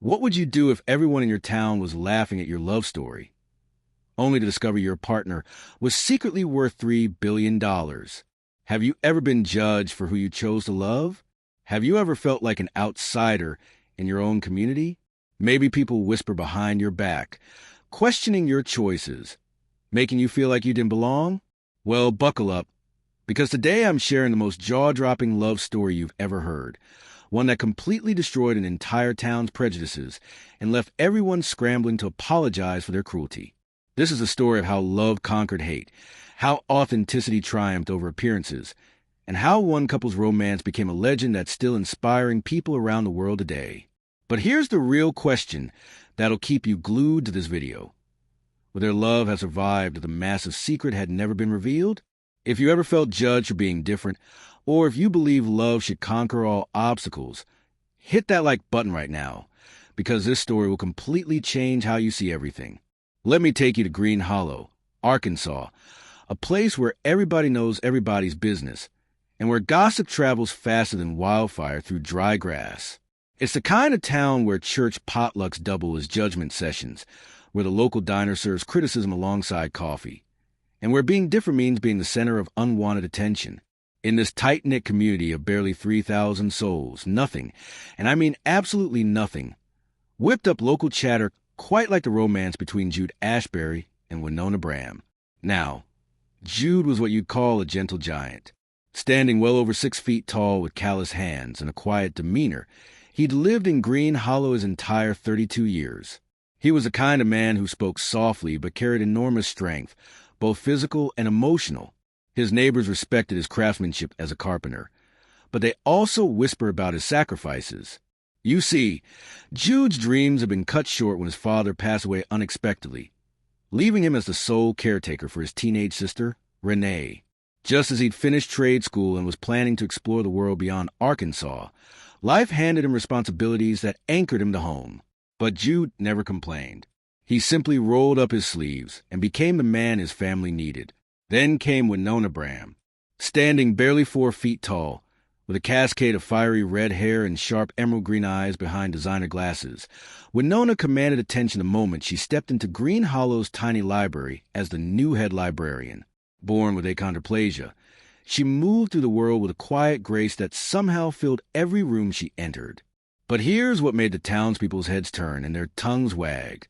What would you do if everyone in your town was laughing at your love story, only to discover your partner was secretly worth $3 billion? Have you ever been judged for who you chose to love? Have you ever felt like an outsider in your own community? Maybe people whisper behind your back, questioning your choices, making you feel like you didn't belong? Well, buckle up, because today I'm sharing the most jaw-dropping love story you've ever heard, one that completely destroyed an entire town's prejudices and left everyone scrambling to apologize for their cruelty. This is a story of how love conquered hate, how authenticity triumphed over appearances, and how one couple's romance became a legend that's still inspiring people around the world today. But here's the real question that'll keep you glued to this video. Will their love have survived if the massive secret had never been revealed? If you ever felt judged for being different, or if you believe love should conquer all obstacles, hit that like button right now, because this story will completely change how you see everything. Let me take you to Green Hollow, Arkansas, a place where everybody knows everybody's business, and where gossip travels faster than wildfire through dry grass. It's the kind of town where church potlucks double as judgment sessions, where the local diner serves criticism alongside coffee, and where being different means being the center of unwanted attention. In this tight-knit community of barely 3,000 souls, nothing, and I mean absolutely nothing, whipped up local chatter quite like the romance between Jude Ashbury and Winona Bram. Now, Jude was what you'd call a gentle giant. Standing well over 6 feet tall with callous hands and a quiet demeanor, he'd lived in Green Hollow his entire 32 years. He was the kind of man who spoke softly but carried enormous strength, both physical and emotional. His neighbors respected his craftsmanship as a carpenter, but they also whispered about his sacrifices. You see, Jude's dreams had been cut short when his father passed away unexpectedly, leaving him as the sole caretaker for his teenage sister, Renee. Just as he'd finished trade school and was planning to explore the world beyond Arkansas, life handed him responsibilities that anchored him to home. But Jude never complained. He simply rolled up his sleeves and became the man his family needed. Then came Winona Bram, standing barely 4 feet tall, with a cascade of fiery red hair and sharp emerald green eyes behind designer glasses. Winona commanded attention the moment she stepped into Green Hollow's tiny library as the new head librarian. Born with achondroplasia, she moved through the world with a quiet grace that somehow filled every room she entered. But here's what made the townspeople's heads turn and their tongues wag.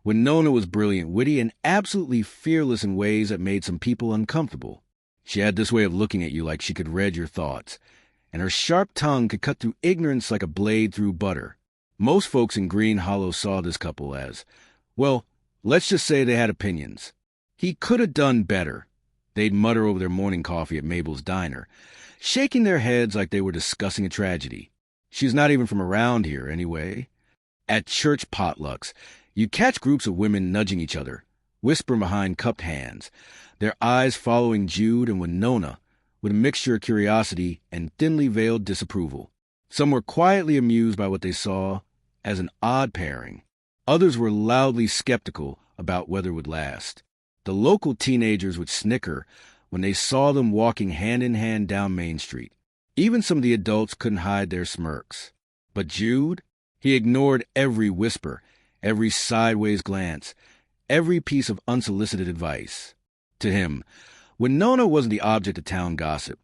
Winona was brilliant, witty, and absolutely fearless in ways that made some people uncomfortable. She had this way of looking at you like she could read your thoughts, and her sharp tongue could cut through ignorance like a blade through butter. Most folks in Green Hollow saw this couple as, well, let's just say they had opinions. He could have done better. They'd mutter over their morning coffee at Mabel's diner, shaking their heads like they were discussing a tragedy. She's not even from around here, anyway. At church potlucks, you catch groups of women nudging each other, whispering behind cupped hands, their eyes following Jude and Winona with a mixture of curiosity and thinly veiled disapproval. Some were quietly amused by what they saw as an odd pairing. Others were loudly skeptical about whether it would last. The local teenagers would snicker when they saw them walking hand in hand down Main Street. Even some of the adults couldn't hide their smirks. But Jude, he ignored every whisper, every sideways glance, every piece of unsolicited advice. To him, Winona wasn't the object of town gossip.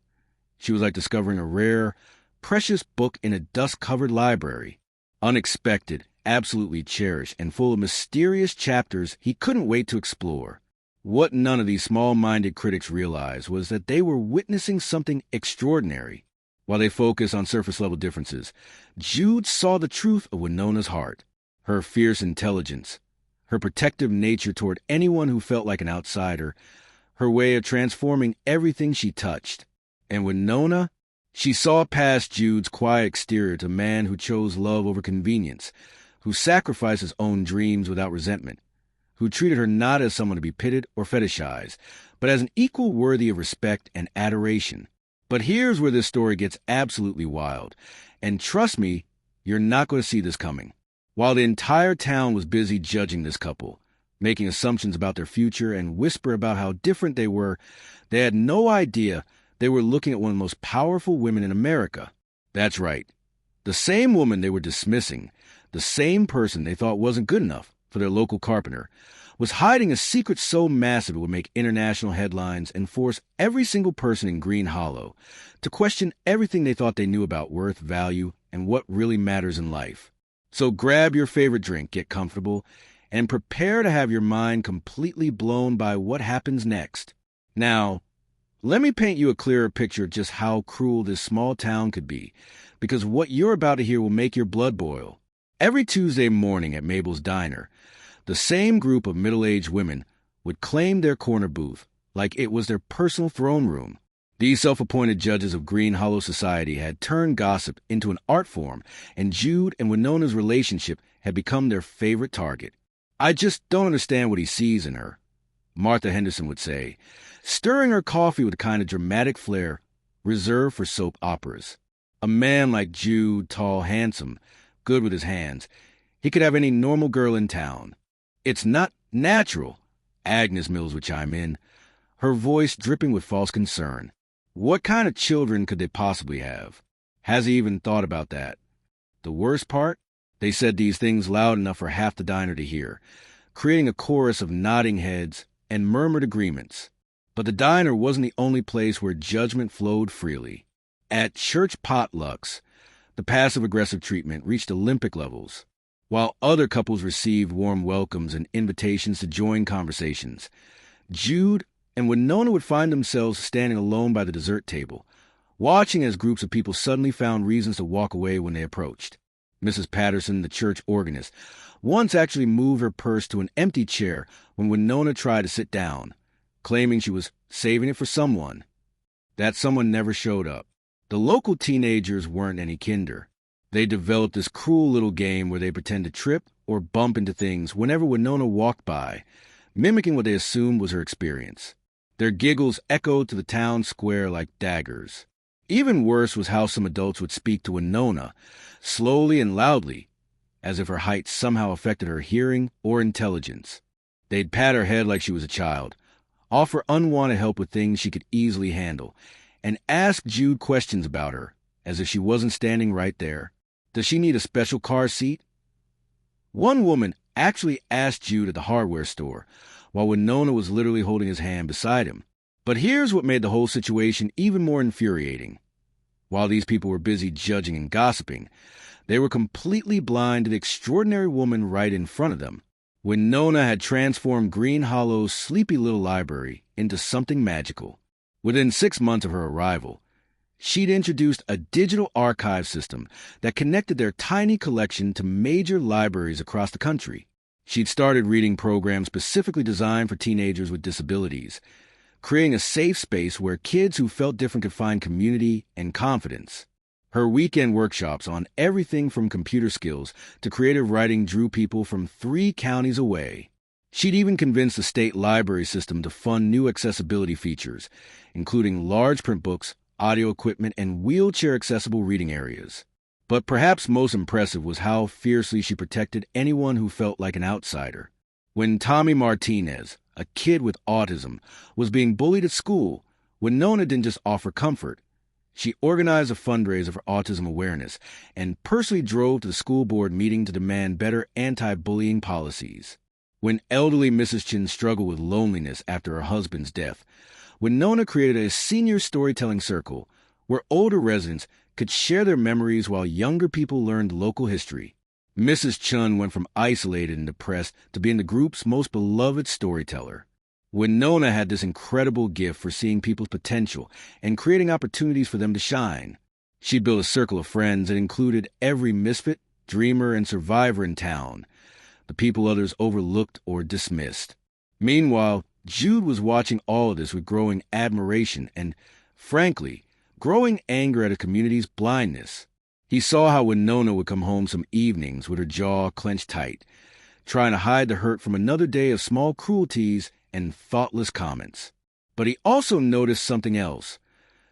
She was like discovering a rare, precious book in a dust-covered library. Unexpected, absolutely cherished, and full of mysterious chapters he couldn't wait to explore. What none of these small-minded critics realized was that they were witnessing something extraordinary. While they focused on surface-level differences, Jude saw the truth of Winona's heart. Her fierce intelligence, her protective nature toward anyone who felt like an outsider, her way of transforming everything she touched. And Winona, she saw past Jude's quiet exterior to a man who chose love over convenience, who sacrificed his own dreams without resentment, who treated her not as someone to be pitied or fetishized, but as an equal worthy of respect and adoration. But here's where this story gets absolutely wild, and trust me, you're not going to see this coming. While the entire town was busy judging this couple, making assumptions about their future and whisper about how different they were, they had no idea they were looking at one of the most powerful women in America. That's right. The same woman they were dismissing, The same person they thought wasn't good enough for their local carpenter was hiding a secret so massive it would make international headlines and force every single person in Green Hollow to question everything they thought they knew about worth, value, and what really matters in life. So grab your favorite drink, get comfortable, and prepare to have your mind completely blown by what happens next. Now, let me paint you a clearer picture of just how cruel this small town could be, because what you're about to hear will make your blood boil. Every Tuesday morning at Mabel's Diner, the same group of middle-aged women would claim their corner booth like it was their personal throne room. These self-appointed judges of Green Hollow society had turned gossip into an art form, and Jude and Winona's relationship had become their favorite target. "I just don't understand what he sees in her," Martha Henderson would say, stirring her coffee with a kind of dramatic flair reserved for soap operas. A man like Jude, tall, handsome, good with his hands, he could have any normal girl in town. "It's not natural," Agnes Mills would chime in, her voice dripping with false concern. "What kind of children could they possibly have? Has he even thought about that?" The worst part? They said these things loud enough for half the diner to hear, creating a chorus of nodding heads and murmured agreements. But the diner wasn't the only place where judgment flowed freely. At church potlucks, the passive-aggressive treatment reached Olympic levels. While other couples received warm welcomes and invitations to join conversations, Jude and Winona would find themselves standing alone by the dessert table, watching as groups of people suddenly found reasons to walk away when they approached. Mrs. Patterson, the church organist, once actually moved her purse to an empty chair when Winona tried to sit down, claiming she was saving it for someone. That someone never showed up. The local teenagers weren't any kinder. They developed this cruel little game where they pretend to trip or bump into things whenever Winona walked by, mimicking what they assumed was her experience. Their giggles echoed to the town square like daggers. Even worse was how some adults would speak to Winona, slowly and loudly, as if her height somehow affected her hearing or intelligence. They'd pat her head like she was a child, offer unwanted help with things she could easily handle, and ask Jude questions about her, as if she wasn't standing right there. Does she need a special car seat? One woman actually asked Jude at the hardware store, while Winona was literally holding his hand beside him. But here's what made the whole situation even more infuriating. While these people were busy judging and gossiping, they were completely blind to the extraordinary woman right in front of them. Winona had transformed Green Hollow's sleepy little library into something magical. Within 6 months of her arrival, she'd introduced a digital archive system that connected their tiny collection to major libraries across the country. She'd started reading programs specifically designed for teenagers with disabilities, creating a safe space where kids who felt different could find community and confidence. Her weekend workshops on everything from computer skills to creative writing drew people from 3 counties away. She'd even convinced the state library system to fund new accessibility features, including large print books, audio equipment, and wheelchair-accessible reading areas. But perhaps most impressive was how fiercely she protected anyone who felt like an outsider. When Tommy Martinez, a kid with autism, was being bullied at school, Winona didn't just offer comfort. She organized a fundraiser for autism awareness and personally drove to the school board meeting to demand better anti-bullying policies. When elderly Mrs. Chin struggled with loneliness after her husband's death, Winona created a senior storytelling circle where older residents could share their memories while younger people learned local history. Mrs. Chun went from isolated and depressed to being the group's most beloved storyteller. Winona had this incredible gift for seeing people's potential and creating opportunities for them to shine. She'd built a circle of friends that included every misfit, dreamer, and survivor in town, the people others overlooked or dismissed. Meanwhile, Jude was watching all of this with growing admiration and, frankly, growing anger at a community's blindness. He saw how Winona would come home some evenings with her jaw clenched tight, trying to hide the hurt from another day of small cruelties and thoughtless comments. But he also noticed something else,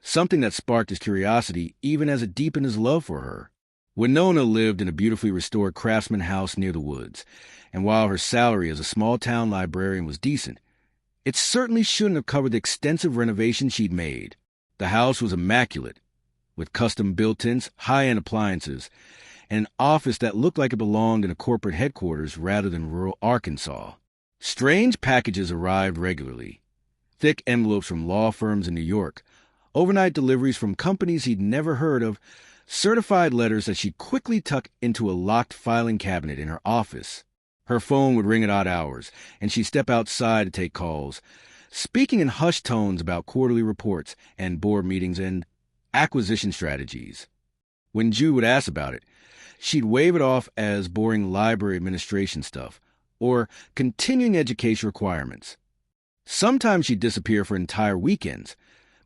something that sparked his curiosity even as it deepened his love for her. Winona lived in a beautifully restored craftsman house near the woods, and while her salary as a small-town librarian was decent, it certainly shouldn't have covered the extensive renovations she'd made. The house was immaculate, with custom built-ins, high-end appliances, and an office that looked like it belonged in a corporate headquarters rather than rural Arkansas. Strange packages arrived regularly. Thick envelopes from law firms in New York, overnight deliveries from companies he'd never heard of, certified letters that she'd quickly tuck into a locked filing cabinet in her office. Her phone would ring at odd hours, and she'd step outside to take calls, speaking in hushed tones about quarterly reports and board meetings and acquisition strategies. When Jude would ask about it, she'd wave it off as boring library administration stuff or continuing education requirements. Sometimes she'd disappear for entire weekends,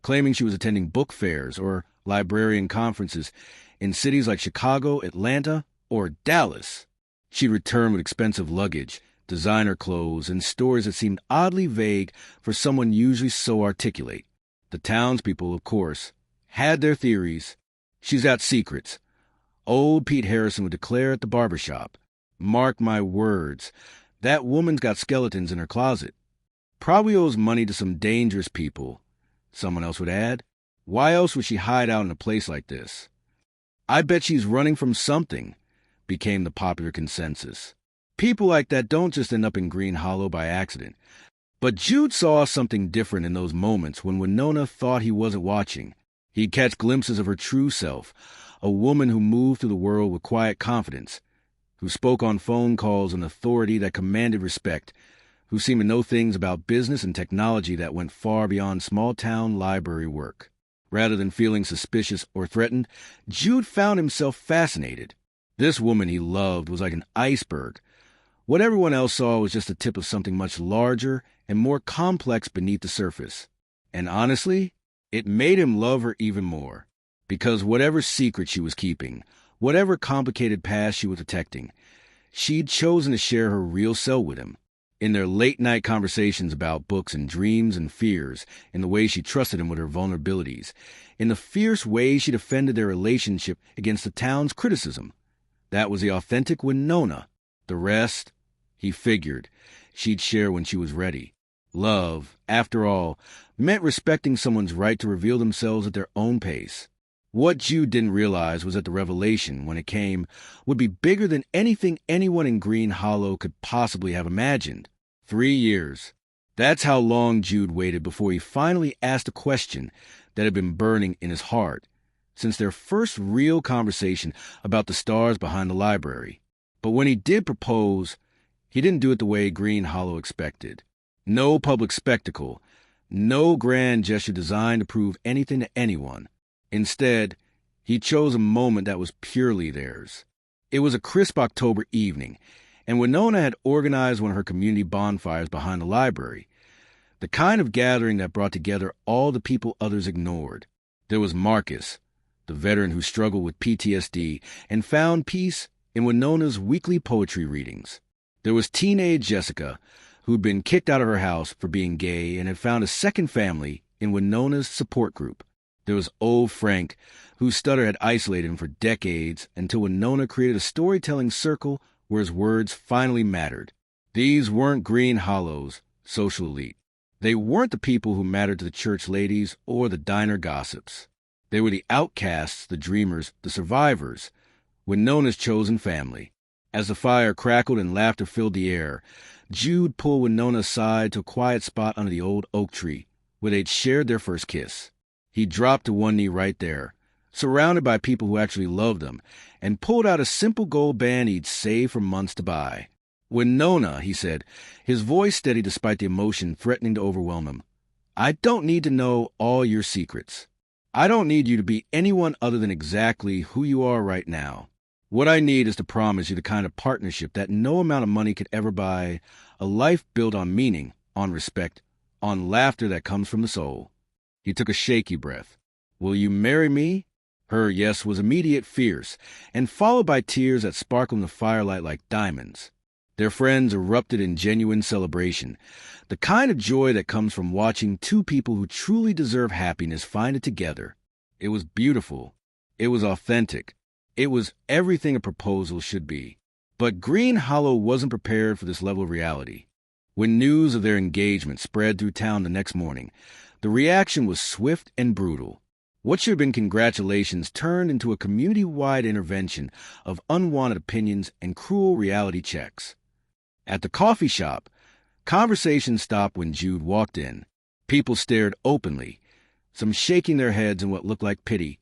claiming she was attending book fairs or librarian conferences in cities like Chicago, Atlanta, or Dallas. She'd return with expensive luggage, designer clothes, and stories that seemed oddly vague for someone usually so articulate. The townspeople, of course, had their theories. She's got secrets. Old Pete Harrison would declare at the barbershop, "Mark my words, that woman's got skeletons in her closet. Probably owes money to some dangerous people." Someone else would add, "Why else would she hide out in a place like this?" "I bet she's running from something," became the popular consensus. People like that don't just end up in Green Hollow by accident. But Jude saw something different in those moments when Winona thought he wasn't watching. He'd catch glimpses of her true self, a woman who moved through the world with quiet confidence, who spoke on phone calls with authority that commanded respect, who seemed to know things about business and technology that went far beyond small-town library work. Rather than feeling suspicious or threatened, Jude found himself fascinated. This woman he loved was like an iceberg. What everyone else saw was just the tip of something much larger and more complex beneath the surface. And honestly, it made him love her even more. Because whatever secret she was keeping, whatever complicated past she was protecting, she'd chosen to share her real self with him. In their late-night conversations about books and dreams and fears, in the way she trusted him with her vulnerabilities, in the fierce way she defended their relationship against the town's criticism. That was the authentic Winona. The rest, he figured, she'd share when she was ready. Love, after all, meant respecting someone's right to reveal themselves at their own pace. What Jude didn't realize was that the revelation, when it came, would be bigger than anything anyone in Green Hollow could possibly have imagined. 3 years. That's how long Jude waited before he finally asked a question that had been burning in his heart since their first real conversation about the stars behind the library. But when he did propose, he didn't do it the way Green Hollow expected. No public spectacle, no grand gesture designed to prove anything to anyone. Instead, he chose a moment that was purely theirs. It was a crisp October evening, and Winona had organized one of her community bonfires behind the library, the kind of gathering that brought together all the people others ignored. There was Marcus, the veteran who struggled with PTSD and found peace in Winona's weekly poetry readings. There was teenage Jessica, who'd been kicked out of her house for being gay and had found a second family in Winona's support group. There was old Frank, whose stutter had isolated him for decades until Winona created a storytelling circle where his words finally mattered. These weren't Green Hollow's social elite. They weren't the people who mattered to the church ladies or the diner gossips. They were the outcasts, the dreamers, the survivors, Winona's chosen family. As the fire crackled and laughter filled the air, Jude pulled Winona aside to a quiet spot under the old oak tree, where they'd shared their first kiss. He dropped to one knee right there, surrounded by people who actually loved him, and pulled out a simple gold band he'd saved for months to buy. "Winona," he said, his voice steady despite the emotion threatening to overwhelm him, "I don't need to know all your secrets. I don't need you to be anyone other than exactly who you are right now. What I need is to promise you the kind of partnership that no amount of money could ever buy, a life built on meaning, on respect, on laughter that comes from the soul." He took a shaky breath. "Will you marry me?" Her yes was immediate, fierce, and followed by tears that sparkled in the firelight like diamonds. Their friends erupted in genuine celebration, the kind of joy that comes from watching two people who truly deserve happiness find it together. It was beautiful. It was authentic. It was everything a proposal should be. But Green Hollow wasn't prepared for this level of reality. When news of their engagement spread through town the next morning, the reaction was swift and brutal. What should have been congratulations turned into a community-wide intervention of unwanted opinions and cruel reality checks. At the coffee shop, conversation stopped when Jude walked in. People stared openly, some shaking their heads in what looked like pity,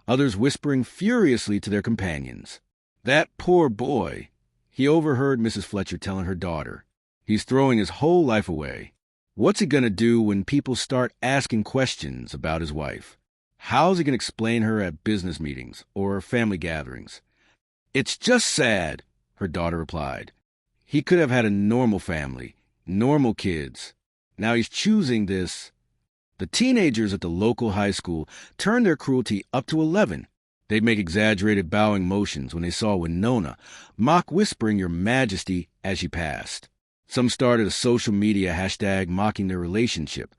others whispering furiously to their companions. "That poor boy," he overheard Mrs. Fletcher telling her daughter. "He's throwing his whole life away. What's he going to do when people start asking questions about his wife? How's he going to explain her at business meetings or family gatherings?" "It's just sad," her daughter replied. "He could have had a normal family, normal kids. Now he's choosing this." The teenagers at the local high school turned their cruelty up to 11. They'd make exaggerated bowing motions when they saw Winona, mock whispering "Your Majesty" as she passed. Some started a social media hashtag mocking their relationship,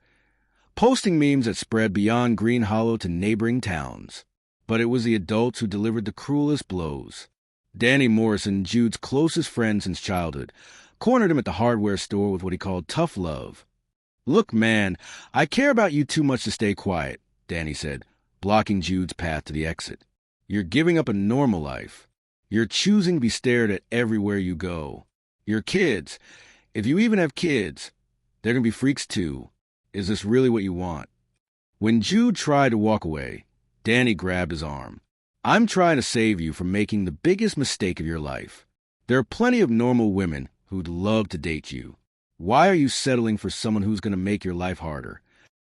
posting memes that spread beyond Green Hollow to neighboring towns. But it was the adults who delivered the cruelest blows. Danny Morrison, Jude's closest friend since childhood, cornered him at the hardware store with what he called tough love. "Look, man, I care about you too much to stay quiet," Danny said, blocking Jude's path to the exit. "You're giving up a normal life. You're choosing to be stared at everywhere you go. Your kids, if you even have kids, they're going to be freaks too. Is this really what you want?" When Jude tried to walk away, Danny grabbed his arm. "I'm trying to save you from making the biggest mistake of your life. There are plenty of normal women who'd love to date you. Why are you settling for someone who's going to make your life harder?"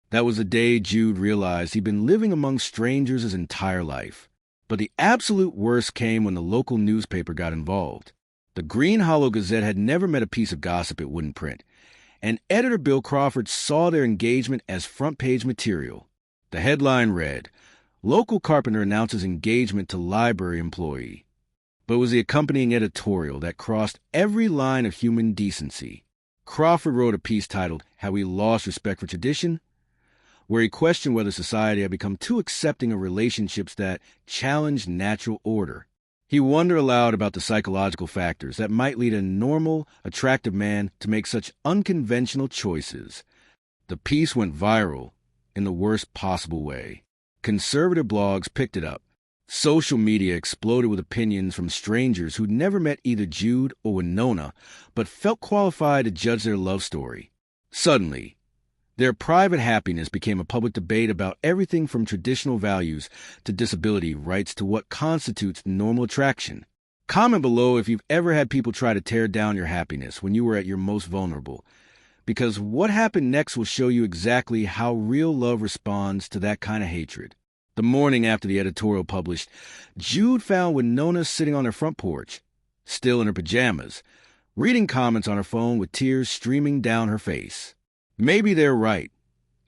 That was the day Jude realized he'd been living among strangers his entire life. But the absolute worst came when the local newspaper got involved. The Green Hollow Gazette had never met a piece of gossip it wouldn't print, and editor Bill Crawford saw their engagement as front-page material. The headline read, "Local carpenter announces engagement to library employee." But it was the accompanying editorial that crossed every line of human decency. Crawford wrote a piece titled, "Have We Lost Respect for Tradition?" where he questioned whether society had become too accepting of relationships that challenged natural order. He wondered aloud about the psychological factors that might lead a normal, attractive man to make such unconventional choices. The piece went viral in the worst possible way. Conservative blogs picked it up. Social media exploded with opinions from strangers who'd never met either Jude or Winona, but felt qualified to judge their love story. Suddenly, their private happiness became a public debate about everything from traditional values to disability rights to what constitutes normal attraction. Comment below if you've ever had people try to tear down your happiness when you were at your most vulnerable, because what happened next will show you exactly how real love responds to that kind of hatred. The morning after the editorial published, Jude found Winona sitting on her front porch, still in her pajamas, reading comments on her phone with tears streaming down her face. "Maybe they're right,"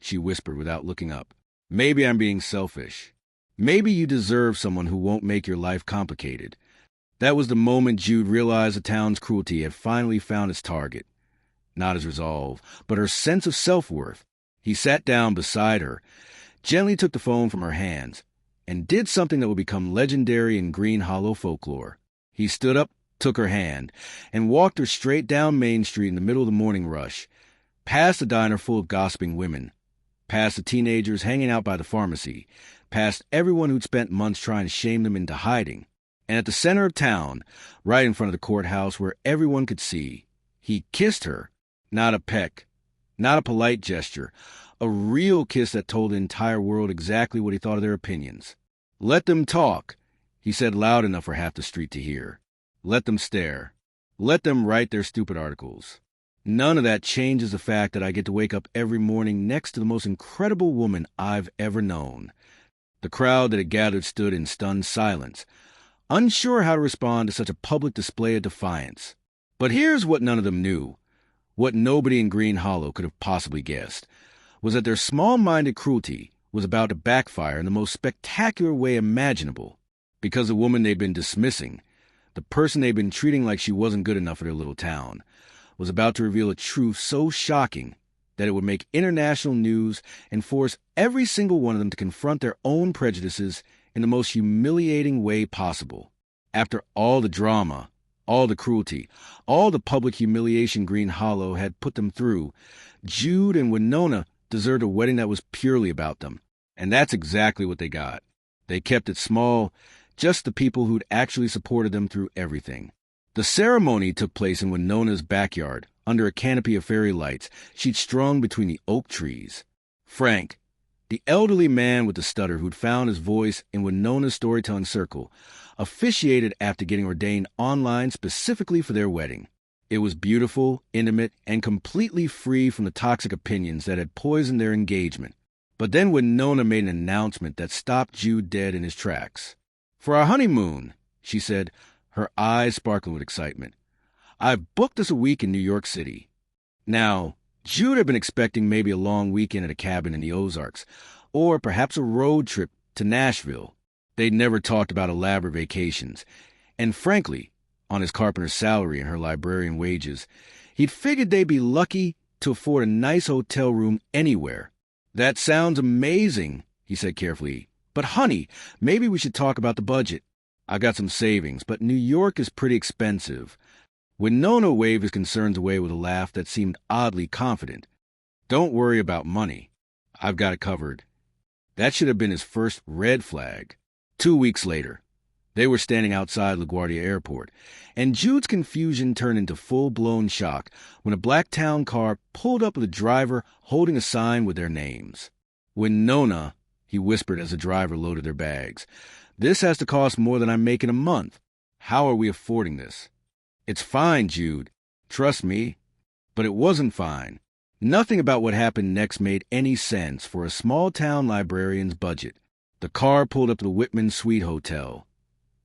she whispered without looking up. "Maybe I'm being selfish. Maybe you deserve someone who won't make your life complicated." That was the moment Jude realized the town's cruelty had finally found its target. Not his resolve, but her sense of self-worth. He sat down beside her, gently took the phone from her hands, and did something that would become legendary in Green Hollow folklore. He stood up, took her hand, and walked her straight down Main Street in the middle of the morning rush, past the diner full of gossiping women, past the teenagers hanging out by the pharmacy, past everyone who'd spent months trying to shame them into hiding, and at the center of town, right in front of the courthouse where everyone could see, he kissed her. Not a peck, not a polite gesture, a real kiss that told the entire world exactly what he thought of their opinions. "Let them talk," he said loud enough for half the street to hear. "Let them stare. Let them write their stupid articles. None of that changes the fact that I get to wake up every morning next to the most incredible woman I've ever known." The crowd that had gathered stood in stunned silence, unsure how to respond to such a public display of defiance. But here's what none of them knew, what nobody in Green Hollow could have possibly guessed, was that their small-minded cruelty was about to backfire in the most spectacular way imaginable, because the woman they'd been dismissing, the person they'd been treating like she wasn't good enough for their little town, was about to reveal a truth so shocking that it would make international news and force every single one of them to confront their own prejudices in the most humiliating way possible. After all the drama, all the cruelty, all the public humiliation Green Hollow had put them through, Jude and Winona deserved a wedding that was purely about them, And that's exactly what they got. They kept it small, just the people who'd actually supported them through everything. The ceremony took place in Winona's backyard, under a canopy of fairy lights she'd strung between the oak trees. Frank, the elderly man with the stutter who'd found his voice in Winona's storytelling circle, officiated after getting ordained online specifically for their wedding. It was beautiful, intimate, and completely free from the toxic opinions that had poisoned their engagement. But then Winona made an announcement that stopped Jude dead in his tracks. "For our honeymoon," she said, her eyes sparkling with excitement, "I've booked us a week in New York City." Now, Jude had been expecting maybe a long weekend at a cabin in the Ozarks, or perhaps a road trip to Nashville. They'd never talked about elaborate vacations, and frankly, on his carpenter's salary and her librarian wages, he'd figured they'd be lucky to afford a nice hotel room anywhere. "That sounds amazing," he said carefully. "But honey, maybe we should talk about the budget. I got some savings, but New York is pretty expensive." Winona waved his concerns away with a laugh that seemed oddly confident. "Don't worry about money. I've got it covered." That should have been his first red flag. 2 weeks later, they were standing outside LaGuardia Airport, and Jude's confusion turned into full-blown shock when a black town car pulled up with a driver holding a sign with their names. "Winona," he whispered as the driver loaded their bags, "this has to cost more than I make in a month. How are we affording this?" "It's fine, Jude. Trust me." But it wasn't fine. Nothing about what happened next made any sense for a small-town librarian's budget. The car pulled up to the Whitman Suite Hotel.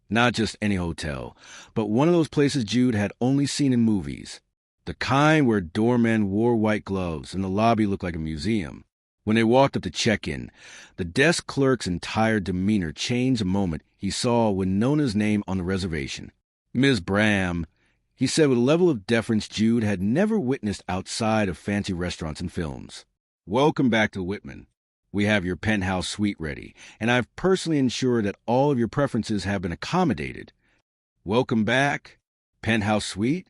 Not just any hotel, but one of those places Jude had only seen in movies. The kind where doormen wore white gloves and the lobby looked like a museum. When they walked up to check-in, the desk clerk's entire demeanor changed the moment he saw Winona's name on the reservation. "Ms. Bram," he said with a level of deference Jude had never witnessed outside of fancy restaurants and films. "Welcome back to Whitman. We have your penthouse suite ready, and I've personally ensured that all of your preferences have been accommodated." Welcome back? Penthouse suite?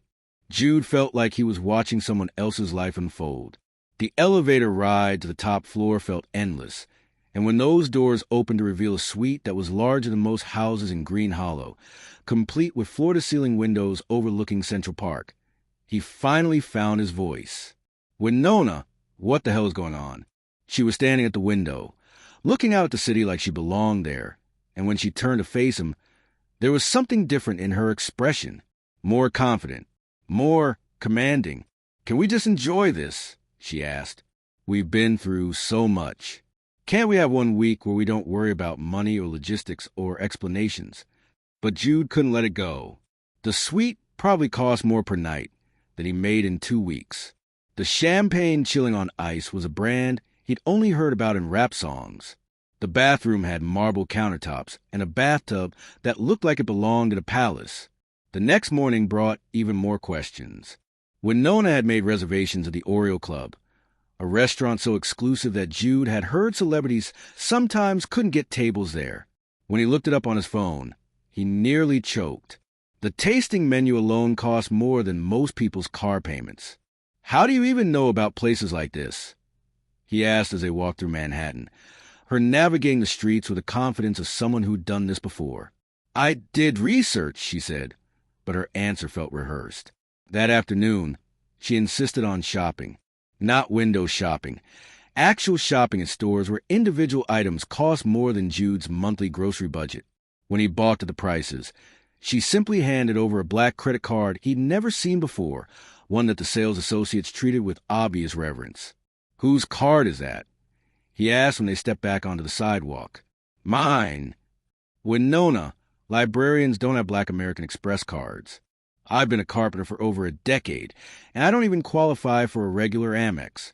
Jude felt like he was watching someone else's life unfold. The elevator ride to the top floor felt endless, and when those doors opened to reveal a suite that was larger than most houses in Green Hollow, complete with floor-to-ceiling windows overlooking Central Park, he finally found his voice. "Winona, what the hell is going on?" She was standing at the window, looking out at the city like she belonged there, and when she turned to face him, there was something different in her expression. More confident, more commanding. "Can we just enjoy this?" she asked. "We've been through so much. Can't we have 1 week where we don't worry about money or logistics or explanations?" But Jude couldn't let it go. The suite probably cost more per night than he made in 2 weeks. The champagne chilling on ice was a brand he'd only heard about in rap songs. The bathroom had marble countertops and a bathtub that looked like it belonged in a palace. The next morning brought even more questions. Winona had made reservations at the Oriole Club, a restaurant so exclusive that Jude had heard celebrities sometimes couldn't get tables there. When he looked it up on his phone, he nearly choked. The tasting menu alone cost more than most people's car payments. "How do you even know about places like this?" he asked as they walked through Manhattan, her navigating the streets with the confidence of someone who'd done this before. "I did research," she said, but her answer felt rehearsed. That afternoon, she insisted on shopping. Not window shopping. Actual shopping at stores where individual items cost more than Jude's monthly grocery budget. When he balked at the prices, she simply handed over a black credit card he'd never seen before, one that the sales associates treated with obvious reverence. "Whose card is that?" he asked when they stepped back onto the sidewalk. "Mine." "Winona, librarians don't have Black American Express cards. I've been a carpenter for over a decade, and I don't even qualify for a regular Amex."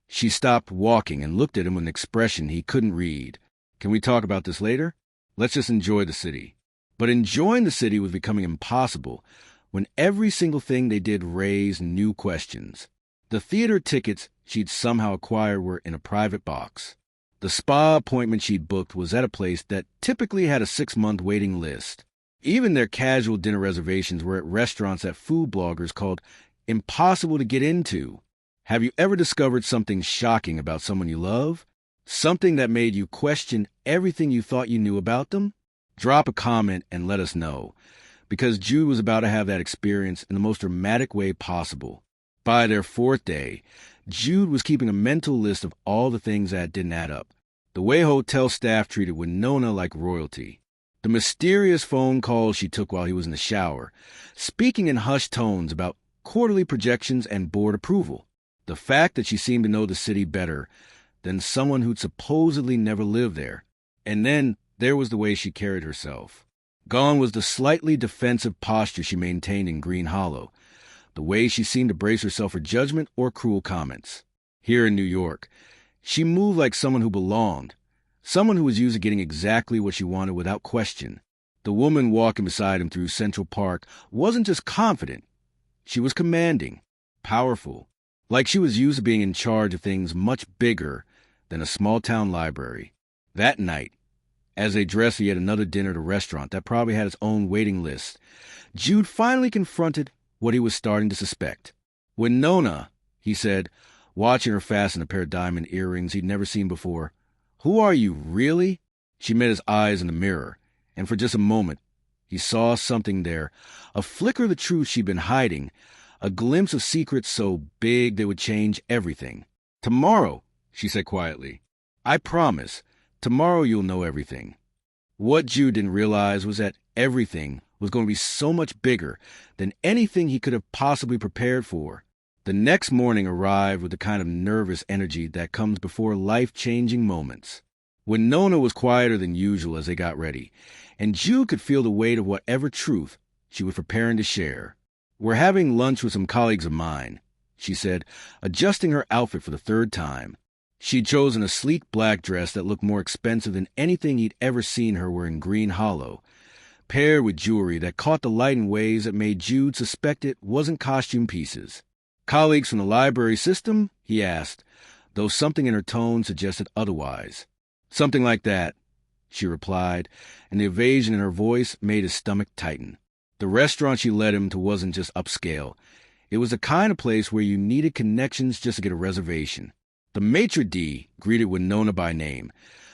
She stopped walking and looked at him with an expression he couldn't read. "Can we talk about this later? Let's just enjoy the city." But enjoying the city was becoming impossible when every single thing they did raised new questions. The theater tickets she'd somehow acquired were in a private box. The spa appointment she'd booked was at a place that typically had a 6-month waiting list. Even their casual dinner reservations were at restaurants that food bloggers called impossible to get into. Have you ever discovered something shocking about someone you love? Something that made you question everything you thought you knew about them? Drop a comment and let us know, because Jude was about to have that experience in the most dramatic way possible. By their fourth day, Jude was keeping a mental list of all the things that didn't add up. The way hotel staff treated Winona like royalty. The mysterious phone calls she took while he was in the shower, speaking in hushed tones about quarterly projections and board approval. The fact that she seemed to know the city better than someone who'd supposedly never lived there. And then there was the way she carried herself. Gone was the slightly defensive posture she maintained in Green Hollow, the way she seemed to brace herself for judgment or cruel comments. Here in New York, she moved like someone who belonged, someone who was used to getting exactly what she wanted without question. The woman walking beside him through Central Park wasn't just confident. She was commanding, powerful, like she was used to being in charge of things much bigger than a small-town library. That night, as they dressed for yet another dinner at a restaurant that probably had its own waiting list, Jude finally confronted what he was starting to suspect. "Winona," he said, watching her fasten a pair of diamond earrings he'd never seen before. "Who are you, really?" She met his eyes in the mirror, and for just a moment, he saw something there, a flicker of the truth she'd been hiding, a glimpse of secrets so big they would change everything. "Tomorrow," she said quietly. "I promise, tomorrow you'll know everything." What Jude didn't realize was that everything was going to be so much bigger than anything he could have possibly prepared for. The next morning arrived with the kind of nervous energy that comes before life-changing moments. Winona was quieter than usual as they got ready, and Jude could feel the weight of whatever truth she was preparing to share. "We're having lunch with some colleagues of mine," she said, adjusting her outfit for the third time. She'd chosen a sleek black dress that looked more expensive than anything he'd ever seen her wear in Green Hollow, paired with jewelry that caught the light in ways that made Jude suspect it wasn't costume pieces. "Colleagues from the library system?" he asked, though something in her tone suggested otherwise. "Something like that," she replied, and the evasion in her voice made his stomach tighten. The restaurant she led him to wasn't just upscale. It was the kind of place where you needed connections just to get a reservation. The maitre d' greeted Winona by name,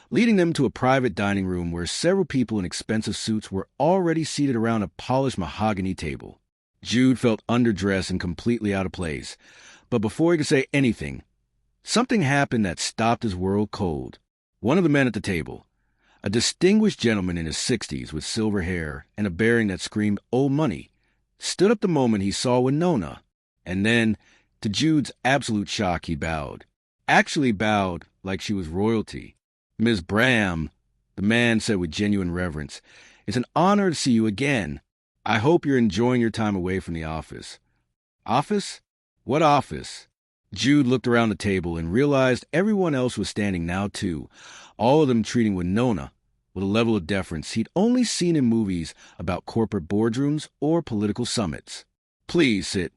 leading them to a private dining room where several people in expensive suits were already seated around a polished mahogany table. Jude felt underdressed and completely out of place, but before he could say anything, something happened that stopped his world cold. One of the men at the table, a distinguished gentleman in his 60s with silver hair and a bearing that screamed old money, stood up the moment he saw Winona, and then, to Jude's absolute shock, he bowed. Actually bowed like she was royalty. "Ms. Bram," the man said with genuine reverence, "it's an honor to see you again. I hope you're enjoying your time away from the office." "Office? What office?" Jude looked around the table and realized everyone else was standing now, too, all of them treating Winona with a level of deference he'd only seen in movies about corporate boardrooms or political summits. "Please sit,"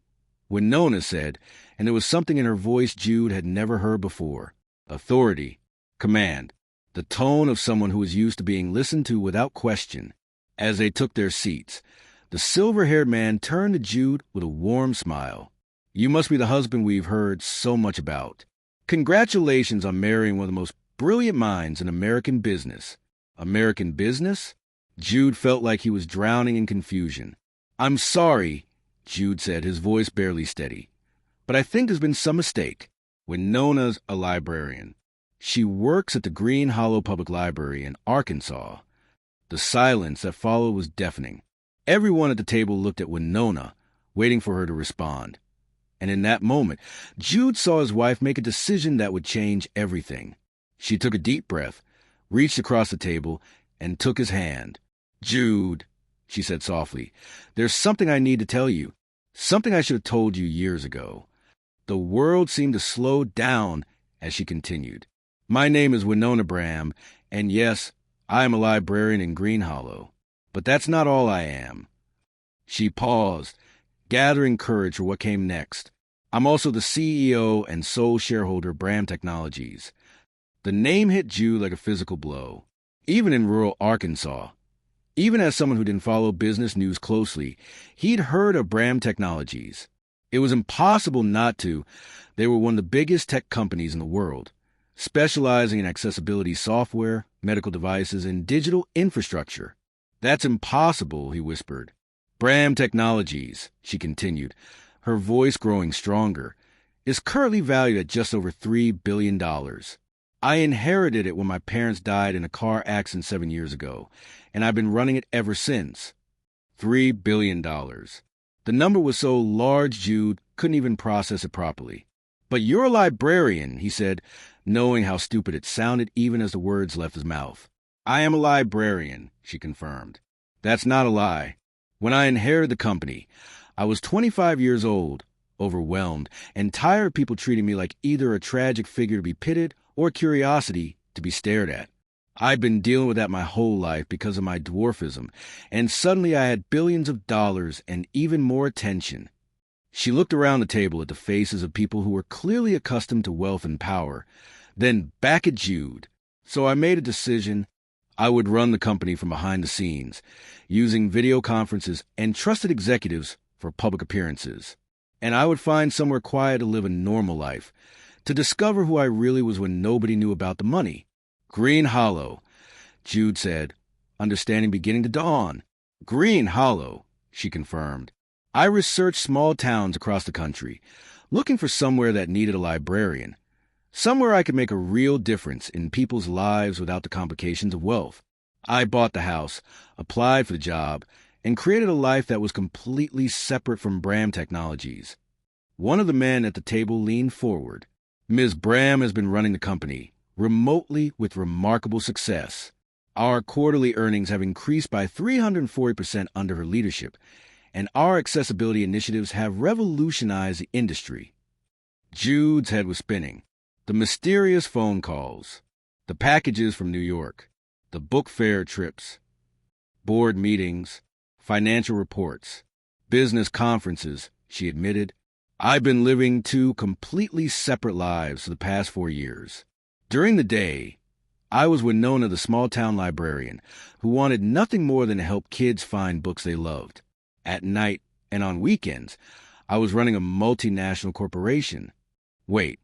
Winona said, and there was something in her voice Jude had never heard before. Authority, command, the tone of someone who was used to being listened to without question. As they took their seats, the silver-haired man turned to Jude with a warm smile. "You must be the husband we've heard so much about. Congratulations on marrying one of the most brilliant minds in American business." American business? Jude felt like he was drowning in confusion. "I'm sorry," Jude said, his voice barely steady, "but I think there's been some mistake. Winona's a librarian. She works at the Green Hollow Public Library in Arkansas." The silence that followed was deafening. Everyone at the table looked at Winona, waiting for her to respond. And in that moment, Jude saw his wife make a decision that would change everything. She took a deep breath, reached across the table, and took his hand. "Jude," she said softly, "there's something I need to tell you. Something I should have told you years ago." The world seemed to slow down as she continued. "My name is Winona Bram, and yes, I am a librarian in Green Hollow. But that's not all I am." She paused, gathering courage for what came next. "I'm also the CEO and sole shareholder of Bram Technologies." The name hit Jude like a physical blow. Even in rural Arkansas, even as someone who didn't follow business news closely, he'd heard of Bram Technologies. It was impossible not to. They were one of the biggest tech companies in the world. specializing in accessibility software, medical devices, and digital infrastructure. That's impossible, he whispered. Bram Technologies, she continued, her voice growing stronger, is currently valued at just over $3 billion. I inherited it when my parents died in a car accident 7 years ago, and I've been running it ever since. $3 billion. The number was so large Jude couldn't even process it properly. But you're a librarian, he said, knowing how stupid it sounded even as the words left his mouth. I am a librarian, she confirmed. That's not a lie. When I inherited the company, I was 25 years old, overwhelmed, and tired of people treating me like either a tragic figure to be pitied or a curiosity to be stared at. I'd been dealing with that my whole life because of my dwarfism, and suddenly I had billions of dollars and even more attention. She looked around the table at the faces of people who were clearly accustomed to wealth and power, then back at Jude. So I made a decision. I would run the company from behind the scenes, using video conferences and trusted executives for public appearances. And I would find somewhere quiet to live a normal life, to discover who I really was when nobody knew about the money. Green Hollow, Jude said, understanding beginning to dawn. Green Hollow, she confirmed. I researched small towns across the country, looking for somewhere that needed a librarian, somewhere I could make a real difference in people's lives without the complications of wealth. I bought the house, applied for the job, and created a life that was completely separate from Bram Technologies. One of the men at the table leaned forward. Ms. Bram has been running the company, remotely with remarkable success. Our quarterly earnings have increased by 340% under her leadership, and our accessibility initiatives have revolutionized the industry. Jude's head was spinning. The mysterious phone calls, the packages from New York, the book fair trips, board meetings, financial reports, business conferences, she admitted. I've been living two completely separate lives for the past 4 years. During the day, I was Winona, the small-town librarian, who wanted nothing more than to help kids find books they loved. At night and on weekends, I was running a multinational corporation. Wait,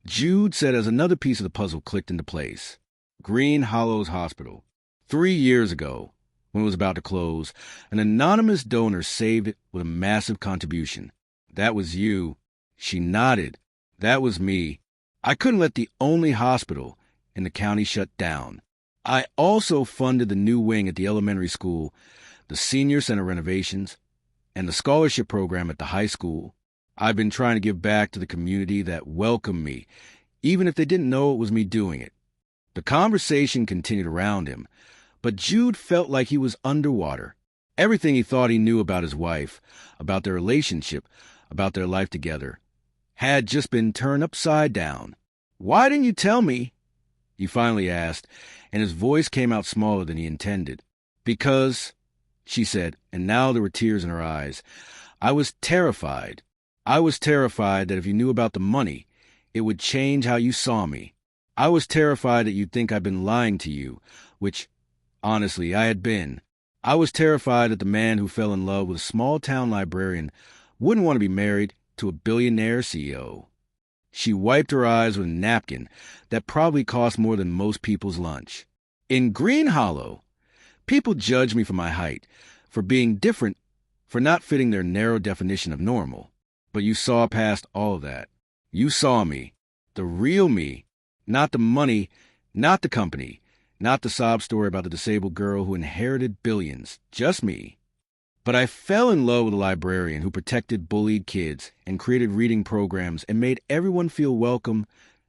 Jude said as another piece of the puzzle clicked into place. Green Hollows Hospital. 3 years ago, when it was about to close, an anonymous donor saved it with a massive contribution. That was you. She nodded. That was me. I couldn't let the only hospital in the county shut down. I also funded the new wing at the elementary school, the senior center renovations, and the scholarship program at the high school. I've been trying to give back to the community that welcomed me, even if they didn't know it was me doing it. The conversation continued around him, but Jude felt like he was underwater. Everything he thought he knew about his wife, about their relationship, about their life together, had just been turned upside down. Why didn't you tell me? He finally asked, and his voice came out smaller than he intended. Because, she said, and now there were tears in her eyes, I was terrified. I was terrified that if you knew about the money, it would change how you saw me. I was terrified that you'd think I'd been lying to you, which, honestly, I had been. I was terrified that the man who fell in love with a small-town librarian wouldn't want to be married to a billionaire CEO. She wiped her eyes with a napkin that probably cost more than most people's lunch. In Green Hollow, people judge me for my height, for being different, for not fitting their narrow definition of normal. But you saw past all of that. You saw me, the real me, not the money, not the company, not the sob story about the disabled girl who inherited billions, just me. But I fell in love with a librarian who protected bullied kids and created reading programs and made everyone feel welcome,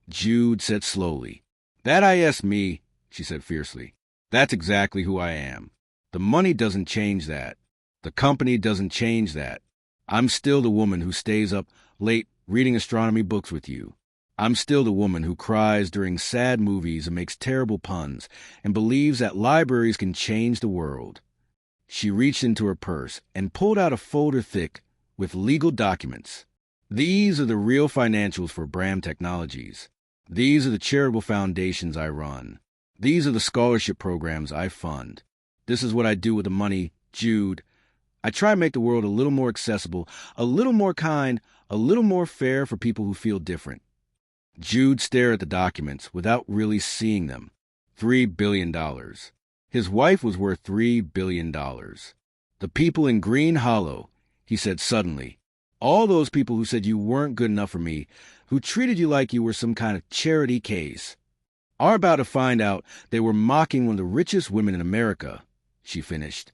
Jude said slowly. That is me, she said fiercely. That's exactly who I am. The money doesn't change that. The company doesn't change that. I'm still the woman who stays up late reading astronomy books with you. I'm still the woman who cries during sad movies and makes terrible puns and believes that libraries can change the world. She reached into her purse and pulled out a folder thick with legal documents. These are the real financials for Bram Technologies. These are the charitable foundations I run. These are the scholarship programs I fund. This is what I do with the money, Jude. I try to make the world a little more accessible, a little more kind, a little more fair for people who feel different. Jude stared at the documents without really seeing them. $3 billion. His wife was worth $3 billion. The people in Green Hollow, he said suddenly. All those people who said you weren't good enough for me, who treated you like you were some kind of charity case, are about to find out they were mocking one of the richest women in America, she finished.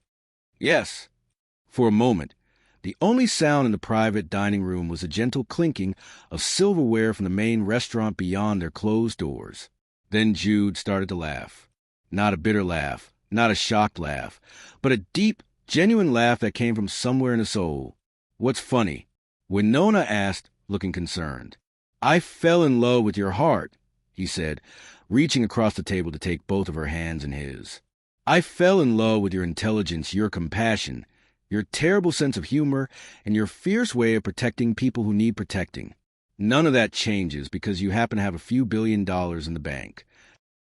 Yes. For a moment, the only sound in the private dining room was a gentle clinking of silverware from the main restaurant beyond their closed doors. Then Jude started to laugh. Not a bitter laugh, not a shocked laugh, but a deep, genuine laugh that came from somewhere in his soul. What's funny? Winona asked, looking concerned. I fell in love with your heart, he said, reaching across the table to take both of her hands in his. I fell in love with your intelligence, your compassion, your terrible sense of humor, and your fierce way of protecting people who need protecting. None of that changes because you happen to have a few $1 billion in the bank.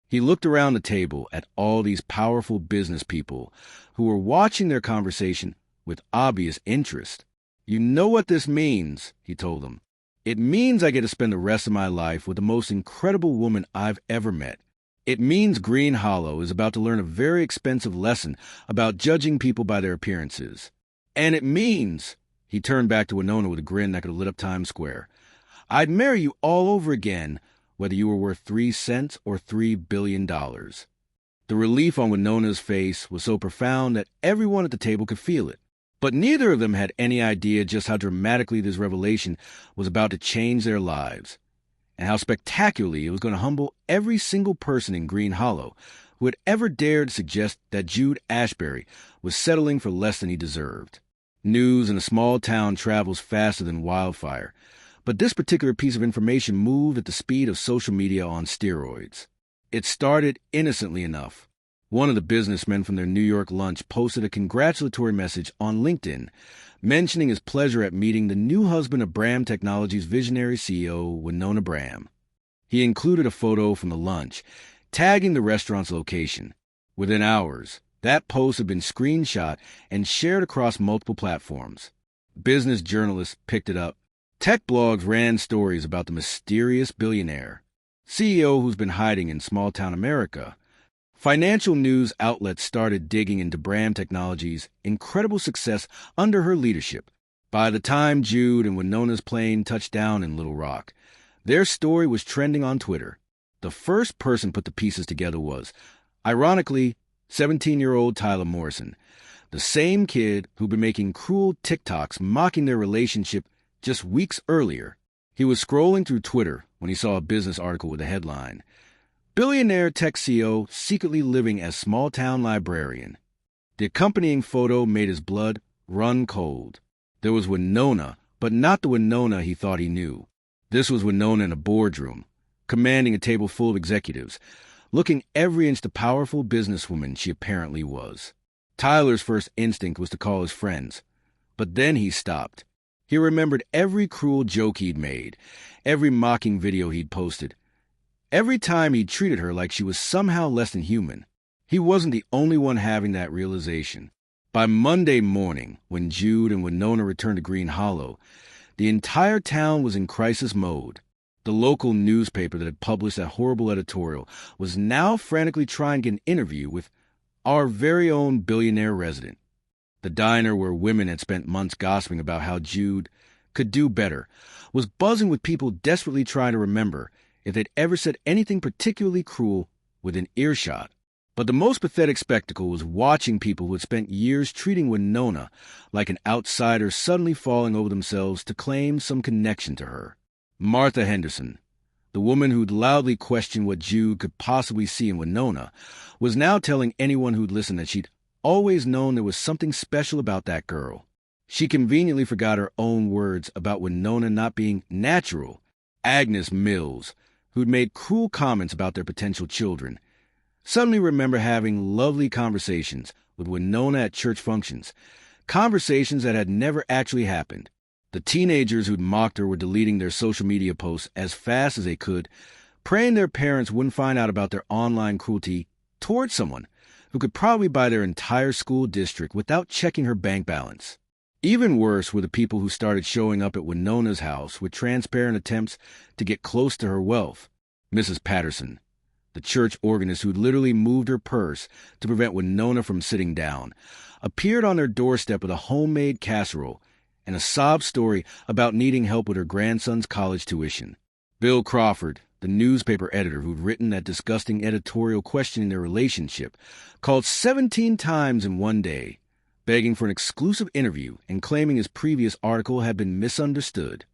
He looked around the table at all these powerful business people who were watching their conversation with obvious interest. You know what this means, he told them. It means I get to spend the rest of my life with the most incredible woman I've ever met. It means Green Hollow is about to learn a very expensive lesson about judging people by their appearances. And it means, he turned back to Winona with a grin that could have lit up Times Square, I'd marry you all over again, whether you were worth 3 cents or $3 billion. The relief on Winona's face was so profound that everyone at the table could feel it. But neither of them had any idea just how dramatically this revelation was about to change their lives, and how spectacularly it was going to humble every single person in Green Hollow who had ever dared suggest that Jude Ashbury was settling for less than he deserved. News in a small town travels faster than wildfire, but this particular piece of information moved at the speed of social media on steroids. It started innocently enough. One of the businessmen from their New York lunch posted a congratulatory message on LinkedIn, mentioning his pleasure at meeting the new husband of Bram Technologies' visionary CEO, Winona Bram. He included a photo from the lunch, tagging the restaurant's location. Within hours, that post had been screenshot and shared across multiple platforms. Business journalists picked it up. Tech blogs ran stories about the mysterious billionaire, CEO who's been hiding in small-town America. Financial news outlets started digging into Bram Technologies' incredible success under her leadership. By the time Jude and Winona's plane touched down in Little Rock, their story was trending on Twitter. The first person put the pieces together was, ironically, 17-year-old Tyler Morrison, the same kid who'd been making cruel TikToks mocking their relationship just weeks earlier. He was scrolling through Twitter when he saw a business article with a headline, Billionaire tech CEO secretly living as small-town librarian. The accompanying photo made his blood run cold. There was Winona, but not the Winona he thought he knew. This was Winona in a boardroom, commanding a table full of executives, looking every inch the powerful businesswoman she apparently was. Tyler's first instinct was to call his friends, but then he stopped. He remembered every cruel joke he'd made, every mocking video he'd posted. Every time he'd treated her like she was somehow less than human. He wasn't the only one having that realization. By Monday morning, when Jude and Winona returned to Green Hollow, the entire town was in crisis mode. The local newspaper that had published that horrible editorial was now frantically trying to get an interview with our very own billionaire resident. The diner where women had spent months gossiping about how Jude could do better was buzzing with people desperately trying to remember if they'd ever said anything particularly cruel within earshot. But the most pathetic spectacle was watching people who had spent years treating Winona like an outsider suddenly falling over themselves to claim some connection to her. Martha Henderson, the woman who'd loudly questioned what Jude could possibly see in Winona, was now telling anyone who'd listened that she'd always known there was something special about that girl. She conveniently forgot her own words about Winona not being natural. Agnes Mills, who'd made cruel comments about their potential children, suddenly remember having lovely conversations with Winona at church functions, conversations that had never actually happened. The teenagers who'd mocked her were deleting their social media posts as fast as they could, praying their parents wouldn't find out about their online cruelty towards someone who could probably buy their entire school district without checking her bank balance. Even worse were the people who started showing up at Winona's house with transparent attempts to get close to her wealth. Mrs. Patterson, the church organist who'd literally moved her purse to prevent Winona from sitting down, appeared on their doorstep with a homemade casserole and a sob story about needing help with her grandson's college tuition. Bill Crawford, the newspaper editor who'd written that disgusting editorial questioning their relationship, called 17 times in one day, begging for an exclusive interview and claiming his previous article had been misunderstood.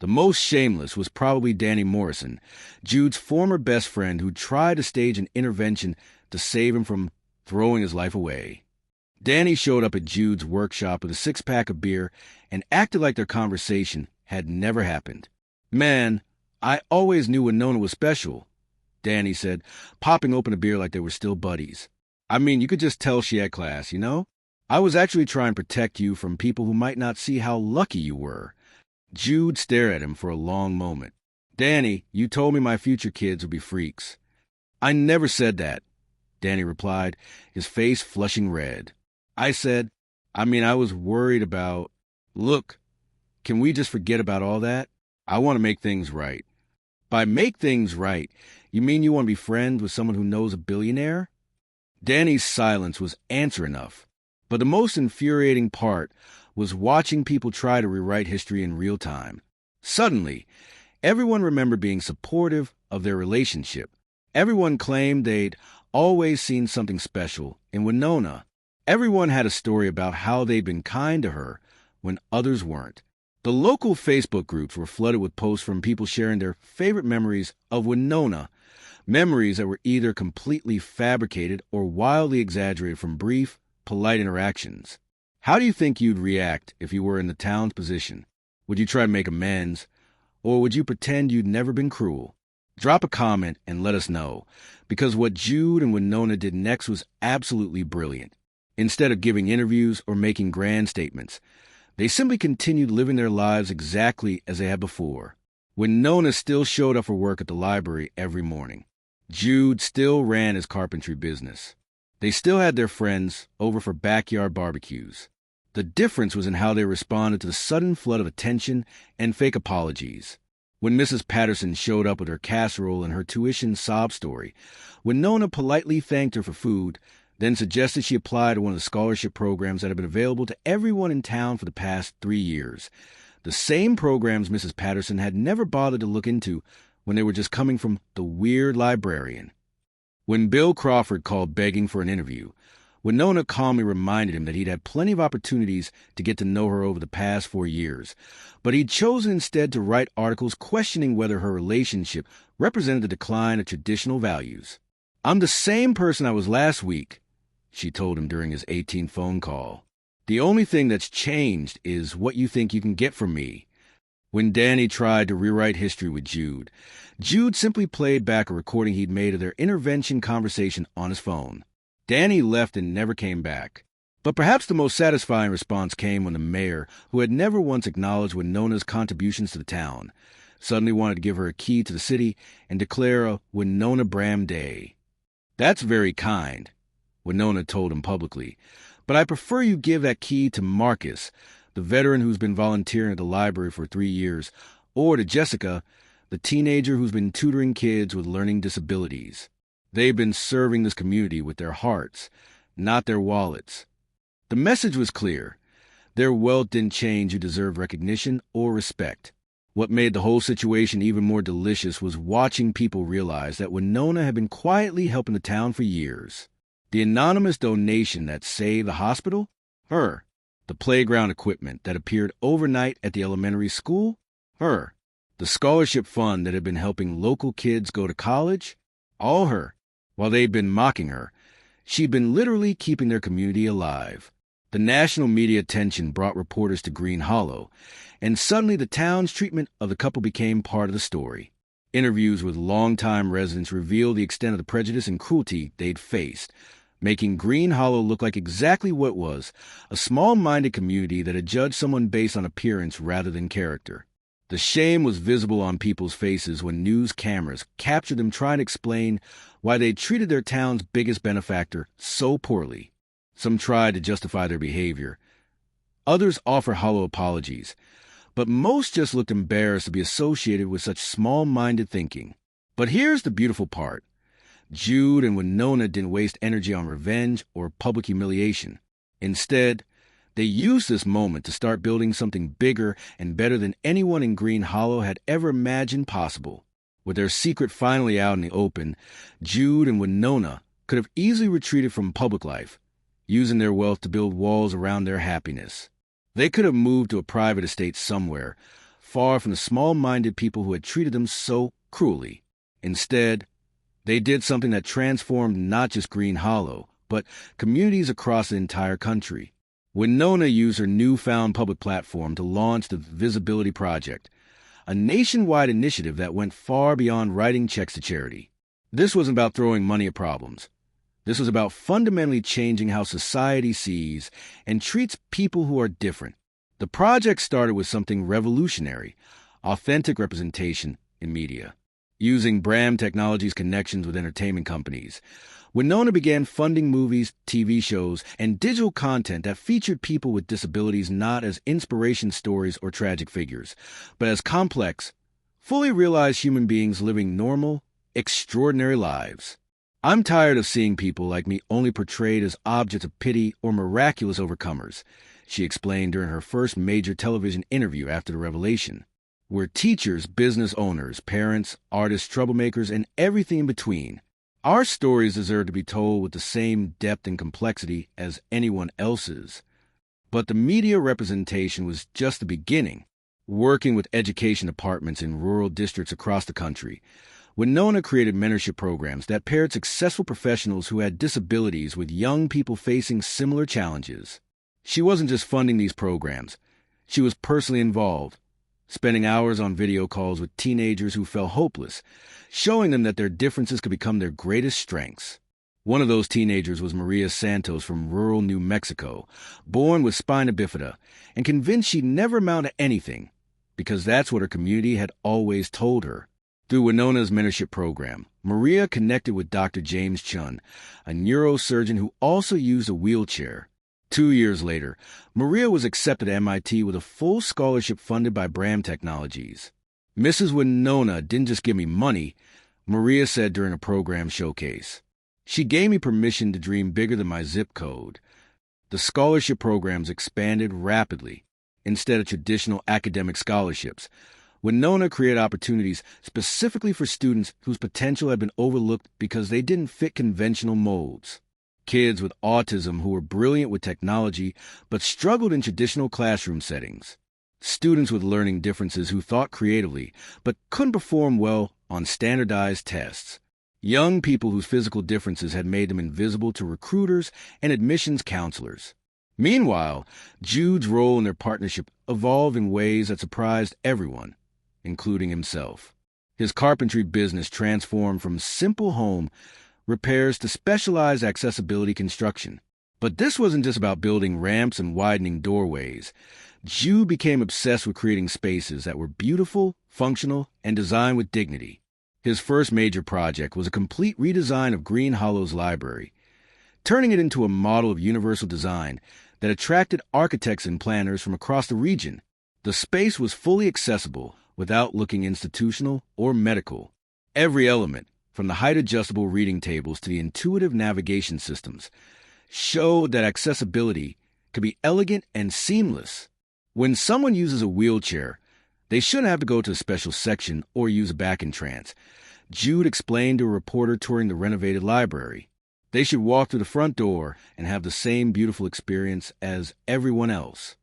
The most shameless was probably Danny Morrison, Jude's former best friend who tried to stage an intervention to save him from throwing his life away. Danny showed up at Jude's workshop with a six-pack of beer and acted like their conversation had never happened. "Man, I always knew Winona was special," Danny said, popping open a beer like they were still buddies. "I mean, you could just tell she had class, you know? I was actually trying to protect you from people who might not see how lucky you were." Jude stared at him for a long moment. "Danny, you told me my future kids would be freaks." "I never said that," Danny replied, his face flushing red. I was worried about... Look, can we just forget about all that? I want to make things right." "By make things right, you mean you want to be friends with someone who knows a billionaire?" Danny's silence was answer enough, but the most infuriating part was watching people try to rewrite history in real time. Suddenly, everyone remembered being supportive of their relationship. Everyone claimed they'd always seen something special in Winona. Everyone had a story about how they'd been kind to her when others weren't. The local Facebook groups were flooded with posts from people sharing their favorite memories of Winona, memories that were either completely fabricated or wildly exaggerated from brief, polite interactions. How do you think you'd react if you were in the town's position? Would you try to make amends, or would you pretend you'd never been cruel? Drop a comment and let us know, because what Jude and Winona did next was absolutely brilliant. Instead of giving interviews or making grand statements, they simply continued living their lives exactly as they had before. Winona still showed up for work at the library every morning. Jude still ran his carpentry business. They still had their friends over for backyard barbecues. The difference was in how they responded to the sudden flood of attention and fake apologies. When Mrs. Patterson showed up with her casserole and her tuition sob story, Winona politely thanked her for food, then suggested she apply to one of the scholarship programs that had been available to everyone in town for the past 3 years. The same programs Mrs. Patterson had never bothered to look into when they were just coming from the weird librarian. When Bill Crawford called begging for an interview, Winona calmly reminded him that he'd had plenty of opportunities to get to know her over the past 4 years, but he'd chosen instead to write articles questioning whether her relationship represented the decline of traditional values. "I'm the same person I was last week," she told him during his 18th phone call. "The only thing that's changed is what you think you can get from me." When Danny tried to rewrite history with Jude, Jude simply played back a recording he'd made of their intervention conversation on his phone. Danny left and never came back. But perhaps the most satisfying response came when the mayor, who had never once acknowledged Winona's contributions to the town, suddenly wanted to give her a key to the city and declare a Winona Bram Day. "That's very kind," Winona told him publicly, "but I prefer you give that key to Marcus, the veteran who's been volunteering at the library for 3 years, or to Jessica, the teenager who's been tutoring kids with learning disabilities. They've been serving this community with their hearts, not their wallets." The message was clear. Their wealth didn't change who deserved recognition or respect. What made the whole situation even more delicious was watching people realize that Winona had been quietly helping the town for years. The anonymous donation that saved the hospital? Her. The playground equipment that appeared overnight at the elementary school? Her. The scholarship fund that had been helping local kids go to college? All her. While they'd been mocking her, she'd been literally keeping their community alive. The national media attention brought reporters to Green Hollow, and suddenly the town's treatment of the couple became part of the story. Interviews with longtime residents revealed the extent of the prejudice and cruelty they'd faced, making Green Hollow look like exactly what it was, a small-minded community that had judged someone based on appearance rather than character. The shame was visible on people's faces when news cameras captured them trying to explain why they'd treated their town's biggest benefactor so poorly. Some tried to justify their behavior. Others offer hollow apologies, but most just looked embarrassed to be associated with such small-minded thinking. But here's the beautiful part. Jude and Winona didn't waste energy on revenge or public humiliation. Instead, they used this moment to start building something bigger and better than anyone in Green Hollow had ever imagined possible. With their secret finally out in the open, Jude and Winona could have easily retreated from public life, using their wealth to build walls around their happiness. They could have moved to a private estate somewhere, far from the small-minded people who had treated them so cruelly. Instead, they did something that transformed not just Green Hollow, but communities across the entire country. Winona used her newfound public platform to launch the Visibility Project, a nationwide initiative that went far beyond writing checks to charity. This wasn't about throwing money at problems. This was about fundamentally changing how society sees and treats people who are different. The project started with something revolutionary, authentic representation in media. Using Bram Technologies' connections with entertainment companies, Winona began funding movies, TV shows, and digital content that featured people with disabilities not as inspiration stories or tragic figures, but as complex, fully realized human beings living normal, extraordinary lives. I'm tired of seeing people like me only portrayed as objects of pity or miraculous overcomers, she explained during her first major television interview after the revelation. We're teachers, business owners, parents, artists, troublemakers, and everything in between. Our stories deserve to be told with the same depth and complexity as anyone else's. But the media representation was just the beginning. Working with education departments in rural districts across the country, Winona created mentorship programs that paired successful professionals who had disabilities with young people facing similar challenges. She wasn't just funding these programs. She was personally involved, spending hours on video calls with teenagers who felt hopeless, showing them that their differences could become their greatest strengths. One of those teenagers was Maria Santos from rural New Mexico, born with spina bifida, and convinced she'd never amount to anything, because that's what her community had always told her. Through Winona's mentorship program, Maria connected with Dr. James Chun, a neurosurgeon who also used a wheelchair. 2 years later, Maria was accepted at MIT with a full scholarship funded by Bram Technologies. Mrs. Winona didn't just give me money, Maria said during a program showcase. She gave me permission to dream bigger than my zip code. The scholarship programs expanded rapidly. Instead of traditional academic scholarships, Winona created opportunities specifically for students whose potential had been overlooked because they didn't fit conventional molds. Kids with autism who were brilliant with technology but struggled in traditional classroom settings. Students with learning differences who thought creatively but couldn't perform well on standardized tests. Young people whose physical differences had made them invisible to recruiters and admissions counselors. Meanwhile, Jude's role in their partnership evolved in ways that surprised everyone, including himself. His carpentry business transformed from simple home repairs to specialized accessibility construction. But this wasn't just about building ramps and widening doorways. Jude became obsessed with creating spaces that were beautiful, functional, and designed with dignity. His first major project was a complete redesign of Green Hollow's library, turning it into a model of universal design that attracted architects and planners from across the region. The space was fully accessible without looking institutional or medical. Every element, from the height-adjustable reading tables to the intuitive navigation systems, showed that accessibility could be elegant and seamless. When someone uses a wheelchair, they shouldn't have to go to a special section or use a back entrance, Jude explained to a reporter touring the renovated library. They should walk through the front door and have the same beautiful experience as everyone else.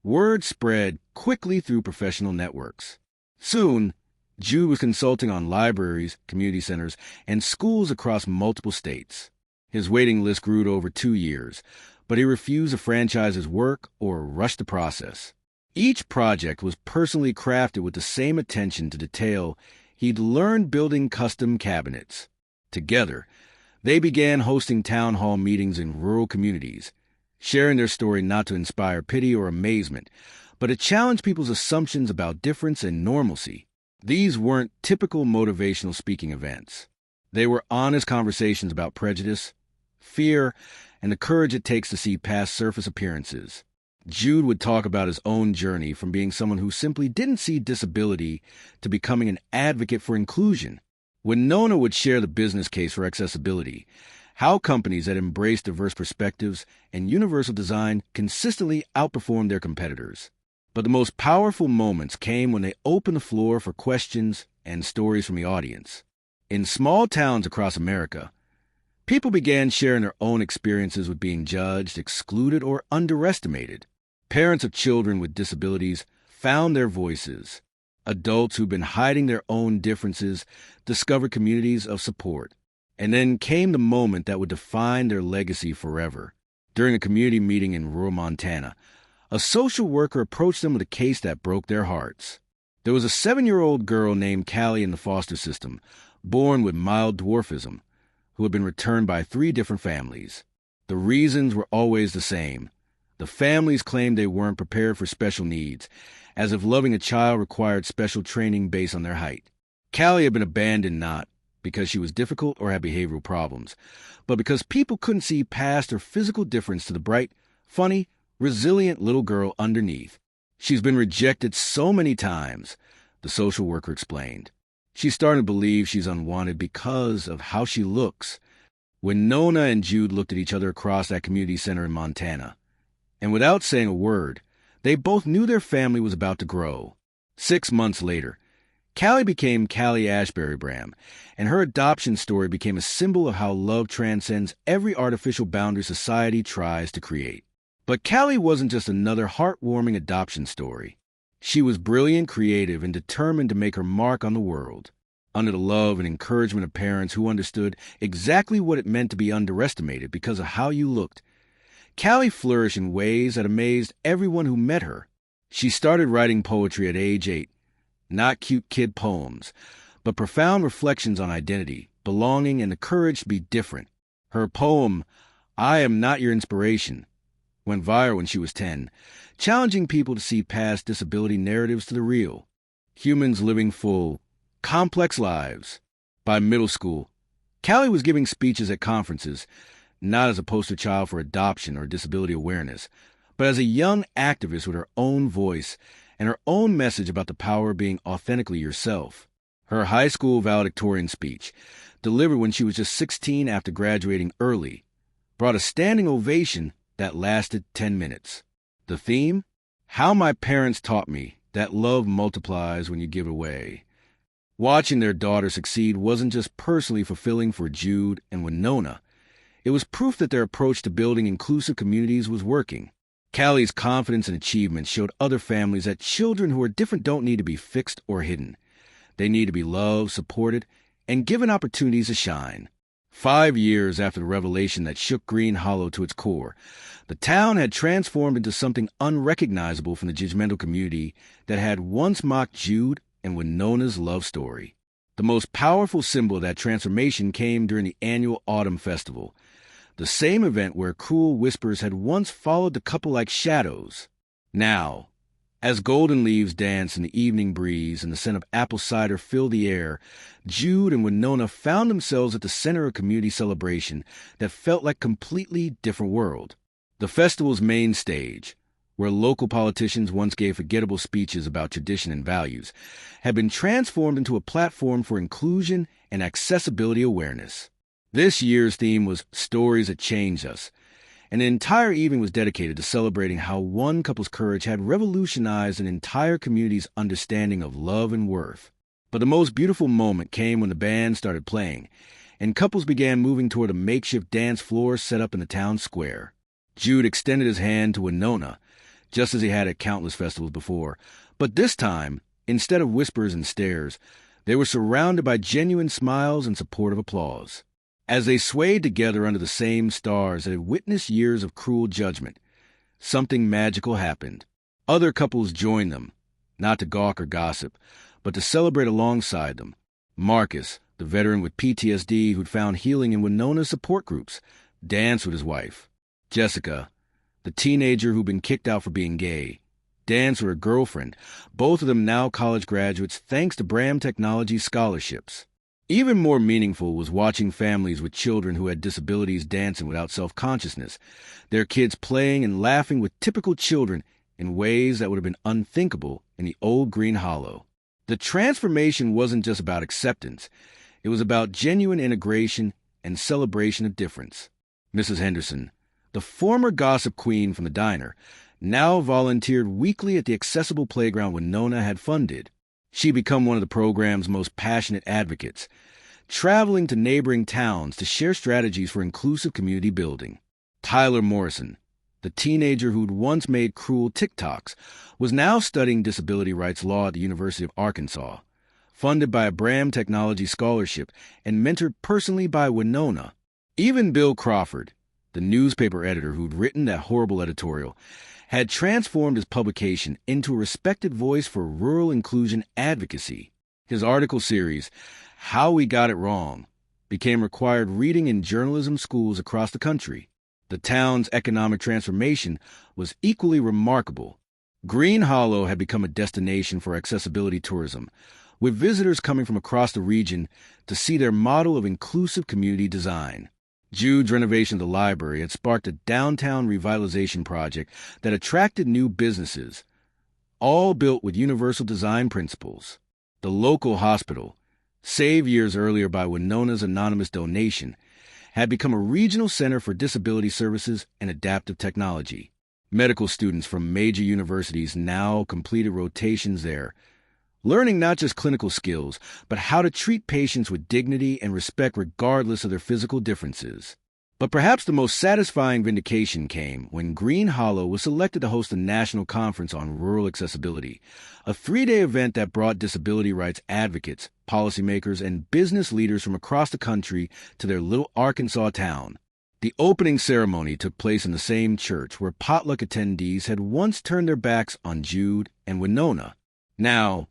Word spread quickly through professional networks. Soon, Jude was consulting on libraries, community centers, and schools across multiple states. His waiting list grew to over 2 years, but he refused to franchise his work or rush the process. Each project was personally crafted with the same attention to detail he'd learned building custom cabinets. Together, they began hosting town hall meetings in rural communities, sharing their story not to inspire pity or amazement, but to challenge people's assumptions about difference and normalcy. These weren't typical motivational speaking events. They were honest conversations about prejudice, fear, and the courage it takes to see past surface appearances. Jude would talk about his own journey from being someone who simply didn't see disability to becoming an advocate for inclusion. Winona would share the business case for accessibility, how companies that embrace diverse perspectives and universal design consistently outperform their competitors. But the most powerful moments came when they opened the floor for questions and stories from the audience. In small towns across America, people began sharing their own experiences with being judged, excluded, or underestimated. Parents of children with disabilities found their voices. Adults who'd been hiding their own differences discovered communities of support. And then came the moment that would define their legacy forever. During a community meeting in rural Montana, a social worker approached them with a case that broke their hearts. There was a 7-year-old girl named Callie in the foster system, born with mild dwarfism, who had been returned by 3 different families. The reasons were always the same. The families claimed they weren't prepared for special needs, as if loving a child required special training based on their height. Callie had been abandoned not because she was difficult or had behavioral problems, but because people couldn't see past her physical difference to the bright, funny, resilient little girl underneath. She's been rejected so many times, the social worker explained. She's starting to believe she's unwanted because of how she looks. Winona and Jude looked at each other across that community center in Montana, and without saying a word, they both knew their family was about to grow. 6 months later, Callie became Callie Ashbury Bram, and her adoption story became a symbol of how love transcends every artificial boundary society tries to create. But Callie wasn't just another heartwarming adoption story. She was brilliant, creative, and determined to make her mark on the world. Under the love and encouragement of parents who understood exactly what it meant to be underestimated because of how you looked, Callie flourished in ways that amazed everyone who met her. She started writing poetry at age 8, not cute kid poems, but profound reflections on identity, belonging, and the courage to be different. Her poem, I Am Not Your Inspiration, went viral when she was 10, challenging people to see past disability narratives to the real. Humans living full, complex lives. By middle school, Callie was giving speeches at conferences, not as a poster child for adoption or disability awareness, but as a young activist with her own voice and her own message about the power of being authentically yourself. Her high school valedictorian speech, delivered when she was just 16 after graduating early, brought a standing ovation that lasted 10 minutes. The theme? How my parents taught me that love multiplies when you give away. Watching their daughter succeed wasn't just personally fulfilling for Jude and Winona. It was proof that their approach to building inclusive communities was working. Callie's confidence and achievement showed other families that children who are different don't need to be fixed or hidden. They need to be loved, supported, and given opportunities to shine. 5 years after the revelation that shook Green Hollow to its core, the town had transformed into something unrecognizable from the judgmental community that had once mocked Jude and Winona's love story. The most powerful symbol of that transformation came during the annual Autumn Festival, the same event where cruel whispers had once followed the couple like shadows. Now, as golden leaves danced in the evening breeze and the scent of apple cider filled the air, Jude and Winona found themselves at the center of a community celebration that felt like a completely different world. The festival's main stage, where local politicians once gave forgettable speeches about tradition and values, had been transformed into a platform for inclusion and accessibility awareness. This year's theme was Stories That Change Us, and the entire evening was dedicated to celebrating how one couple's courage had revolutionized an entire community's understanding of love and worth. But the most beautiful moment came when the band started playing, and couples began moving toward a makeshift dance floor set up in the town square. Jude extended his hand to Winona, just as he had at countless festivals before, but this time, instead of whispers and stares, they were surrounded by genuine smiles and supportive applause. As they swayed together under the same stars that had witnessed years of cruel judgment, something magical happened. Other couples joined them, not to gawk or gossip, but to celebrate alongside them. Marcus, the veteran with PTSD who'd found healing in Winona's support groups, danced with his wife. Jessica, the teenager who'd been kicked out for being gay, danced with her girlfriend, both of them now college graduates thanks to Bram Technology scholarships. Even more meaningful was watching families with children who had disabilities dancing without self-consciousness, their kids playing and laughing with typical children in ways that would have been unthinkable in the old Green Hollow. The transformation wasn't just about acceptance. It was about genuine integration and celebration of difference. Mrs. Henderson, the former gossip queen from the diner, now volunteered weekly at the accessible playground Winona had funded. She'd become one of the program's most passionate advocates, traveling to neighboring towns to share strategies for inclusive community building. Tyler Morrison, the teenager who'd once made cruel TikToks, was now studying disability rights law at the University of Arkansas, funded by a Bram Technology Scholarship and mentored personally by Winona. Even Bill Crawford, the newspaper editor who'd written that horrible editorial, had transformed his publication into a respected voice for rural inclusion advocacy. His article series, How We Got It Wrong, became required reading in journalism schools across the country. The town's economic transformation was equally remarkable. Green Hollow had become a destination for accessibility tourism, with visitors coming from across the region to see their model of inclusive community design. Jude's renovation of the library had sparked a downtown revitalization project that attracted new businesses, all built with universal design principles. The local hospital, saved years earlier by Winona's anonymous donation, had become a regional center for disability services and adaptive technology. Medical students from major universities now completed rotations there, learning not just clinical skills, but how to treat patients with dignity and respect regardless of their physical differences. But perhaps the most satisfying vindication came when Green Hollow was selected to host a national conference on rural accessibility, a 3-day event that brought disability rights advocates, policymakers, and business leaders from across the country to their little Arkansas town. The opening ceremony took place in the same church where potluck attendees had once turned their backs on Jude and Winona. Now,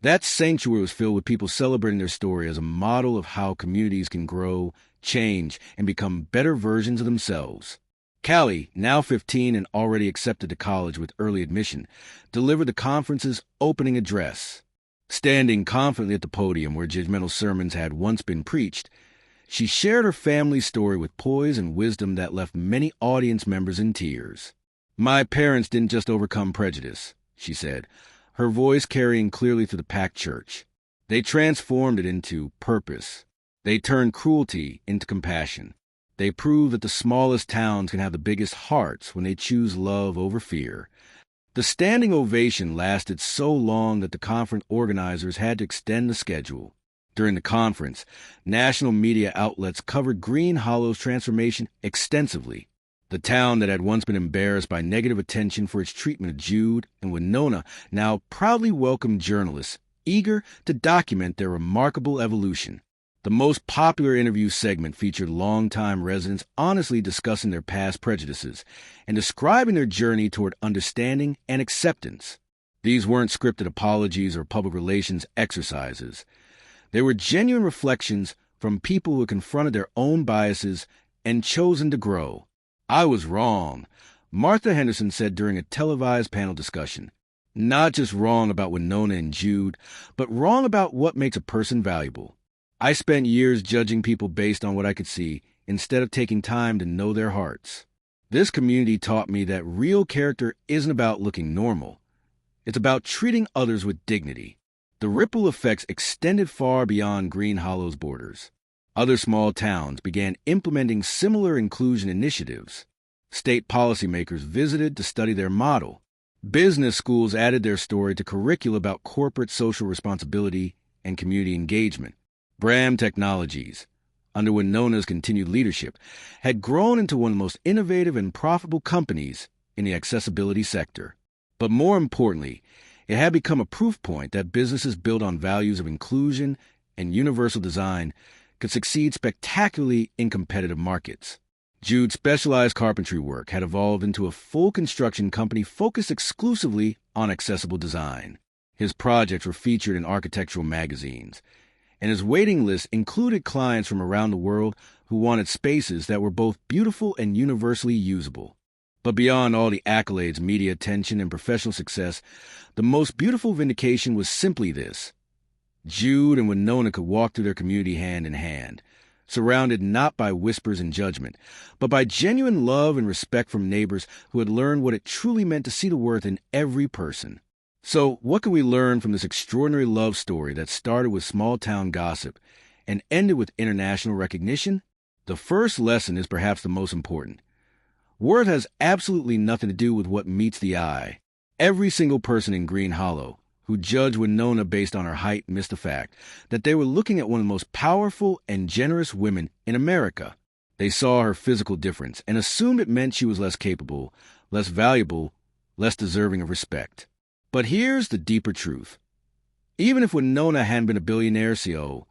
that sanctuary was filled with people celebrating their story as a model of how communities can grow, change, and become better versions of themselves. Callie, now 15 and already accepted to college with early admission, delivered the conference's opening address. Standing confidently at the podium where judgmental sermons had once been preached, she shared her family's story with poise and wisdom that left many audience members in tears. "My parents didn't just overcome prejudice," she said, her voice carrying clearly through the packed church. "They transformed it into purpose. They turned cruelty into compassion. They proved that the smallest towns can have the biggest hearts when they choose love over fear." The standing ovation lasted so long that the conference organizers had to extend the schedule. During the conference, national media outlets covered Green Hollow's transformation extensively. The town that had once been embarrassed by negative attention for its treatment of Jude and Winona now proudly welcomed journalists eager to document their remarkable evolution. The most popular interview segment featured longtime residents honestly discussing their past prejudices and describing their journey toward understanding and acceptance. These weren't scripted apologies or public relations exercises. They were genuine reflections from people who had confronted their own biases and chosen to grow. "I was wrong," Martha Henderson said during a televised panel discussion. "Not just wrong about Winona and Jude, but wrong about what makes a person valuable. I spent years judging people based on what I could see instead of taking time to know their hearts. This community taught me that real character isn't about looking normal. It's about treating others with dignity." The ripple effects extended far beyond Green Hollow's borders. Other small towns began implementing similar inclusion initiatives. State policymakers visited to study their model. Business schools added their story to curricula about corporate social responsibility and community engagement. Bram Technologies, under Winona's continued leadership, had grown into one of the most innovative and profitable companies in the accessibility sector. But more importantly, it had become a proof point that businesses built on values of inclusion and universal design could succeed spectacularly in competitive markets. Jude's specialized carpentry work had evolved into a full construction company focused exclusively on accessible design. His projects were featured in architectural magazines, and his waiting list included clients from around the world who wanted spaces that were both beautiful and universally usable. But beyond all the accolades, media attention, and professional success, the most beautiful vindication was simply this: Jude and Winona could walk through their community hand in hand, surrounded not by whispers and judgment, but by genuine love and respect from neighbors who had learned what it truly meant to see the worth in every person. So, what can we learn from this extraordinary love story that started with small-town gossip and ended with international recognition? The first lesson is perhaps the most important. Worth has absolutely nothing to do with what meets the eye. Every single person in Green Hollow who judged Winona based on her height missed the fact that they were looking at one of the most powerful and generous women in America. They saw her physical difference and assumed it meant she was less capable, less valuable, less deserving of respect. But here's the deeper truth. Even if Winona hadn't been a billionaire CEO,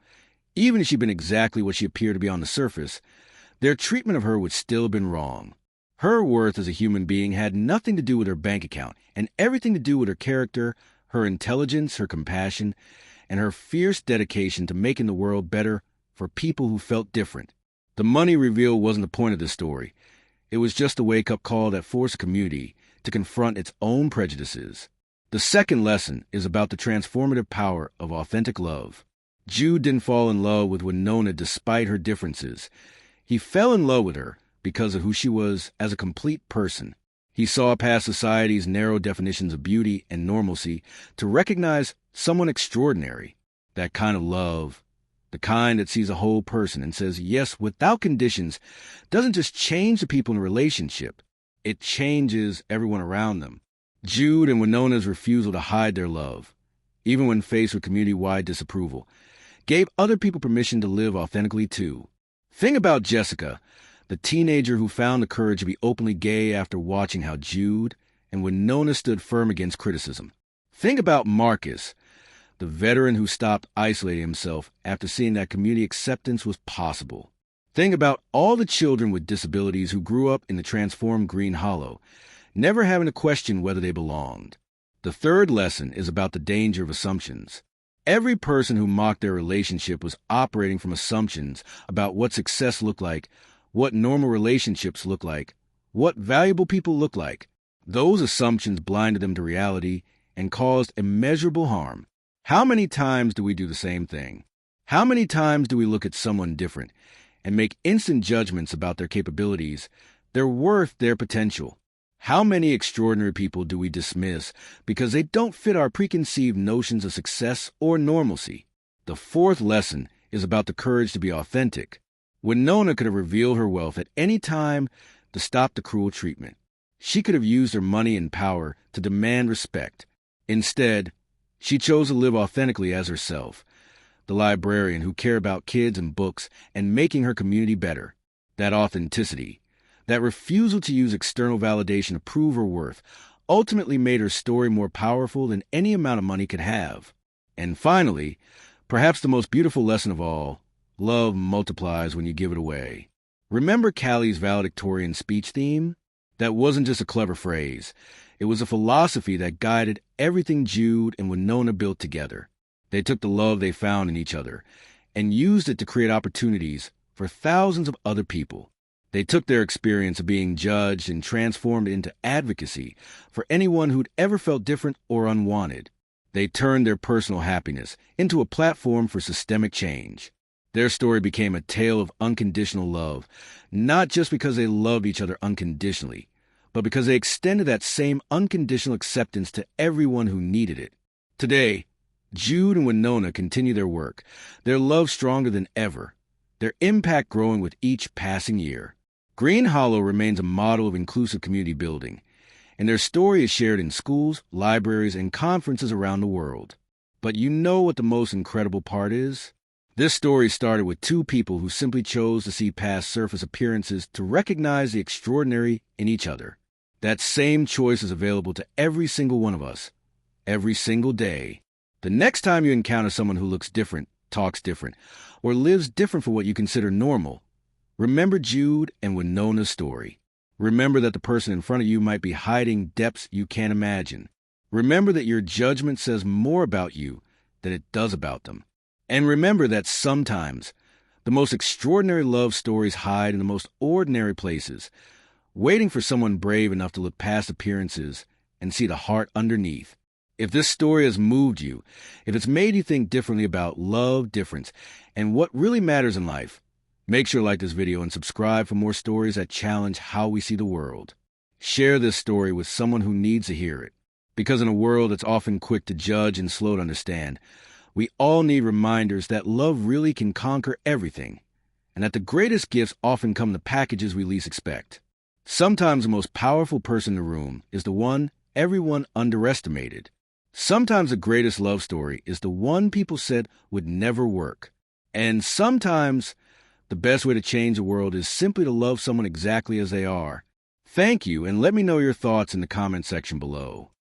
even if she'd been exactly what she appeared to be on the surface, their treatment of her would still have been wrong. Her worth as a human being had nothing to do with her bank account and everything to do with her character, her intelligence, her compassion, and her fierce dedication to making the world better for people who felt different. The money reveal wasn't the point of this story. It was just a wake-up call that forced a community to confront its own prejudices. The second lesson is about the transformative power of authentic love. Jude didn't fall in love with Winona despite her differences. He fell in love with her because of who she was as a complete person. He saw past society's narrow definitions of beauty and normalcy to recognize someone extraordinary. That kind of love, the kind that sees a whole person and says yes without conditions, doesn't just change the people in a relationship. It changes everyone around them. Jude and Winona's refusal to hide their love, even when faced with community-wide disapproval, gave other people permission to live authentically too. Think about Jessica, the teenager who found the courage to be openly gay after watching how Jude and Winona stood firm against criticism. Think about Marcus, the veteran who stopped isolating himself after seeing that community acceptance was possible. Think about all the children with disabilities who grew up in the transformed Green Hollow, never having to question whether they belonged. The third lesson is about the danger of assumptions. Every person who mocked their relationship was operating from assumptions about what success looked like, what normal relationships look like, what valuable people look like. Those assumptions blinded them to reality and caused immeasurable harm. How many times do we do the same thing? How many times do we look at someone different and make instant judgments about their capabilities, their worth, their potential? How many extraordinary people do we dismiss because they don't fit our preconceived notions of success or normalcy? The fourth lesson is about the courage to be authentic. Winona could have revealed her wealth at any time to stop the cruel treatment. She could have used her money and power to demand respect. Instead, she chose to live authentically as herself, the librarian who cared about kids and books and making her community better. That authenticity, that refusal to use external validation to prove her worth, ultimately made her story more powerful than any amount of money could have. And finally, perhaps the most beautiful lesson of all, love multiplies when you give it away. Remember Callie's valedictorian speech theme? That wasn't just a clever phrase. It was a philosophy that guided everything Jude and Winona built together. They took the love they found in each other and used it to create opportunities for thousands of other people. They took their experience of being judged and transformed it into advocacy for anyone who'd ever felt different or unwanted. They turned their personal happiness into a platform for systemic change. Their story became a tale of unconditional love, not just because they loved each other unconditionally, but because they extended that same unconditional acceptance to everyone who needed it. Today, Jude and Winona continue their work, their love stronger than ever, their impact growing with each passing year. Green Hollow remains a model of inclusive community building, and their story is shared in schools, libraries, and conferences around the world. But you know what the most incredible part is? This story started with two people who simply chose to see past surface appearances to recognize the extraordinary in each other. That same choice is available to every single one of us, every single day. The next time you encounter someone who looks different, talks different, or lives different from what you consider normal, remember Jude and Winona's story. Remember that the person in front of you might be hiding depths you can't imagine. Remember that your judgment says more about you than it does about them. And remember that sometimes the most extraordinary love stories hide in the most ordinary places, waiting for someone brave enough to look past appearances and see the heart underneath. If this story has moved you, if it's made you think differently about love, difference, and what really matters in life, make sure to like this video and subscribe for more stories that challenge how we see the world. Share this story with someone who needs to hear it. Because in a world that's often quick to judge and slow to understand, we all need reminders that love really can conquer everything, and that the greatest gifts often come in the packages we least expect. Sometimes the most powerful person in the room is the one everyone underestimated. Sometimes the greatest love story is the one people said would never work. And sometimes the best way to change the world is simply to love someone exactly as they are. Thank you, and let me know your thoughts in the comment section below.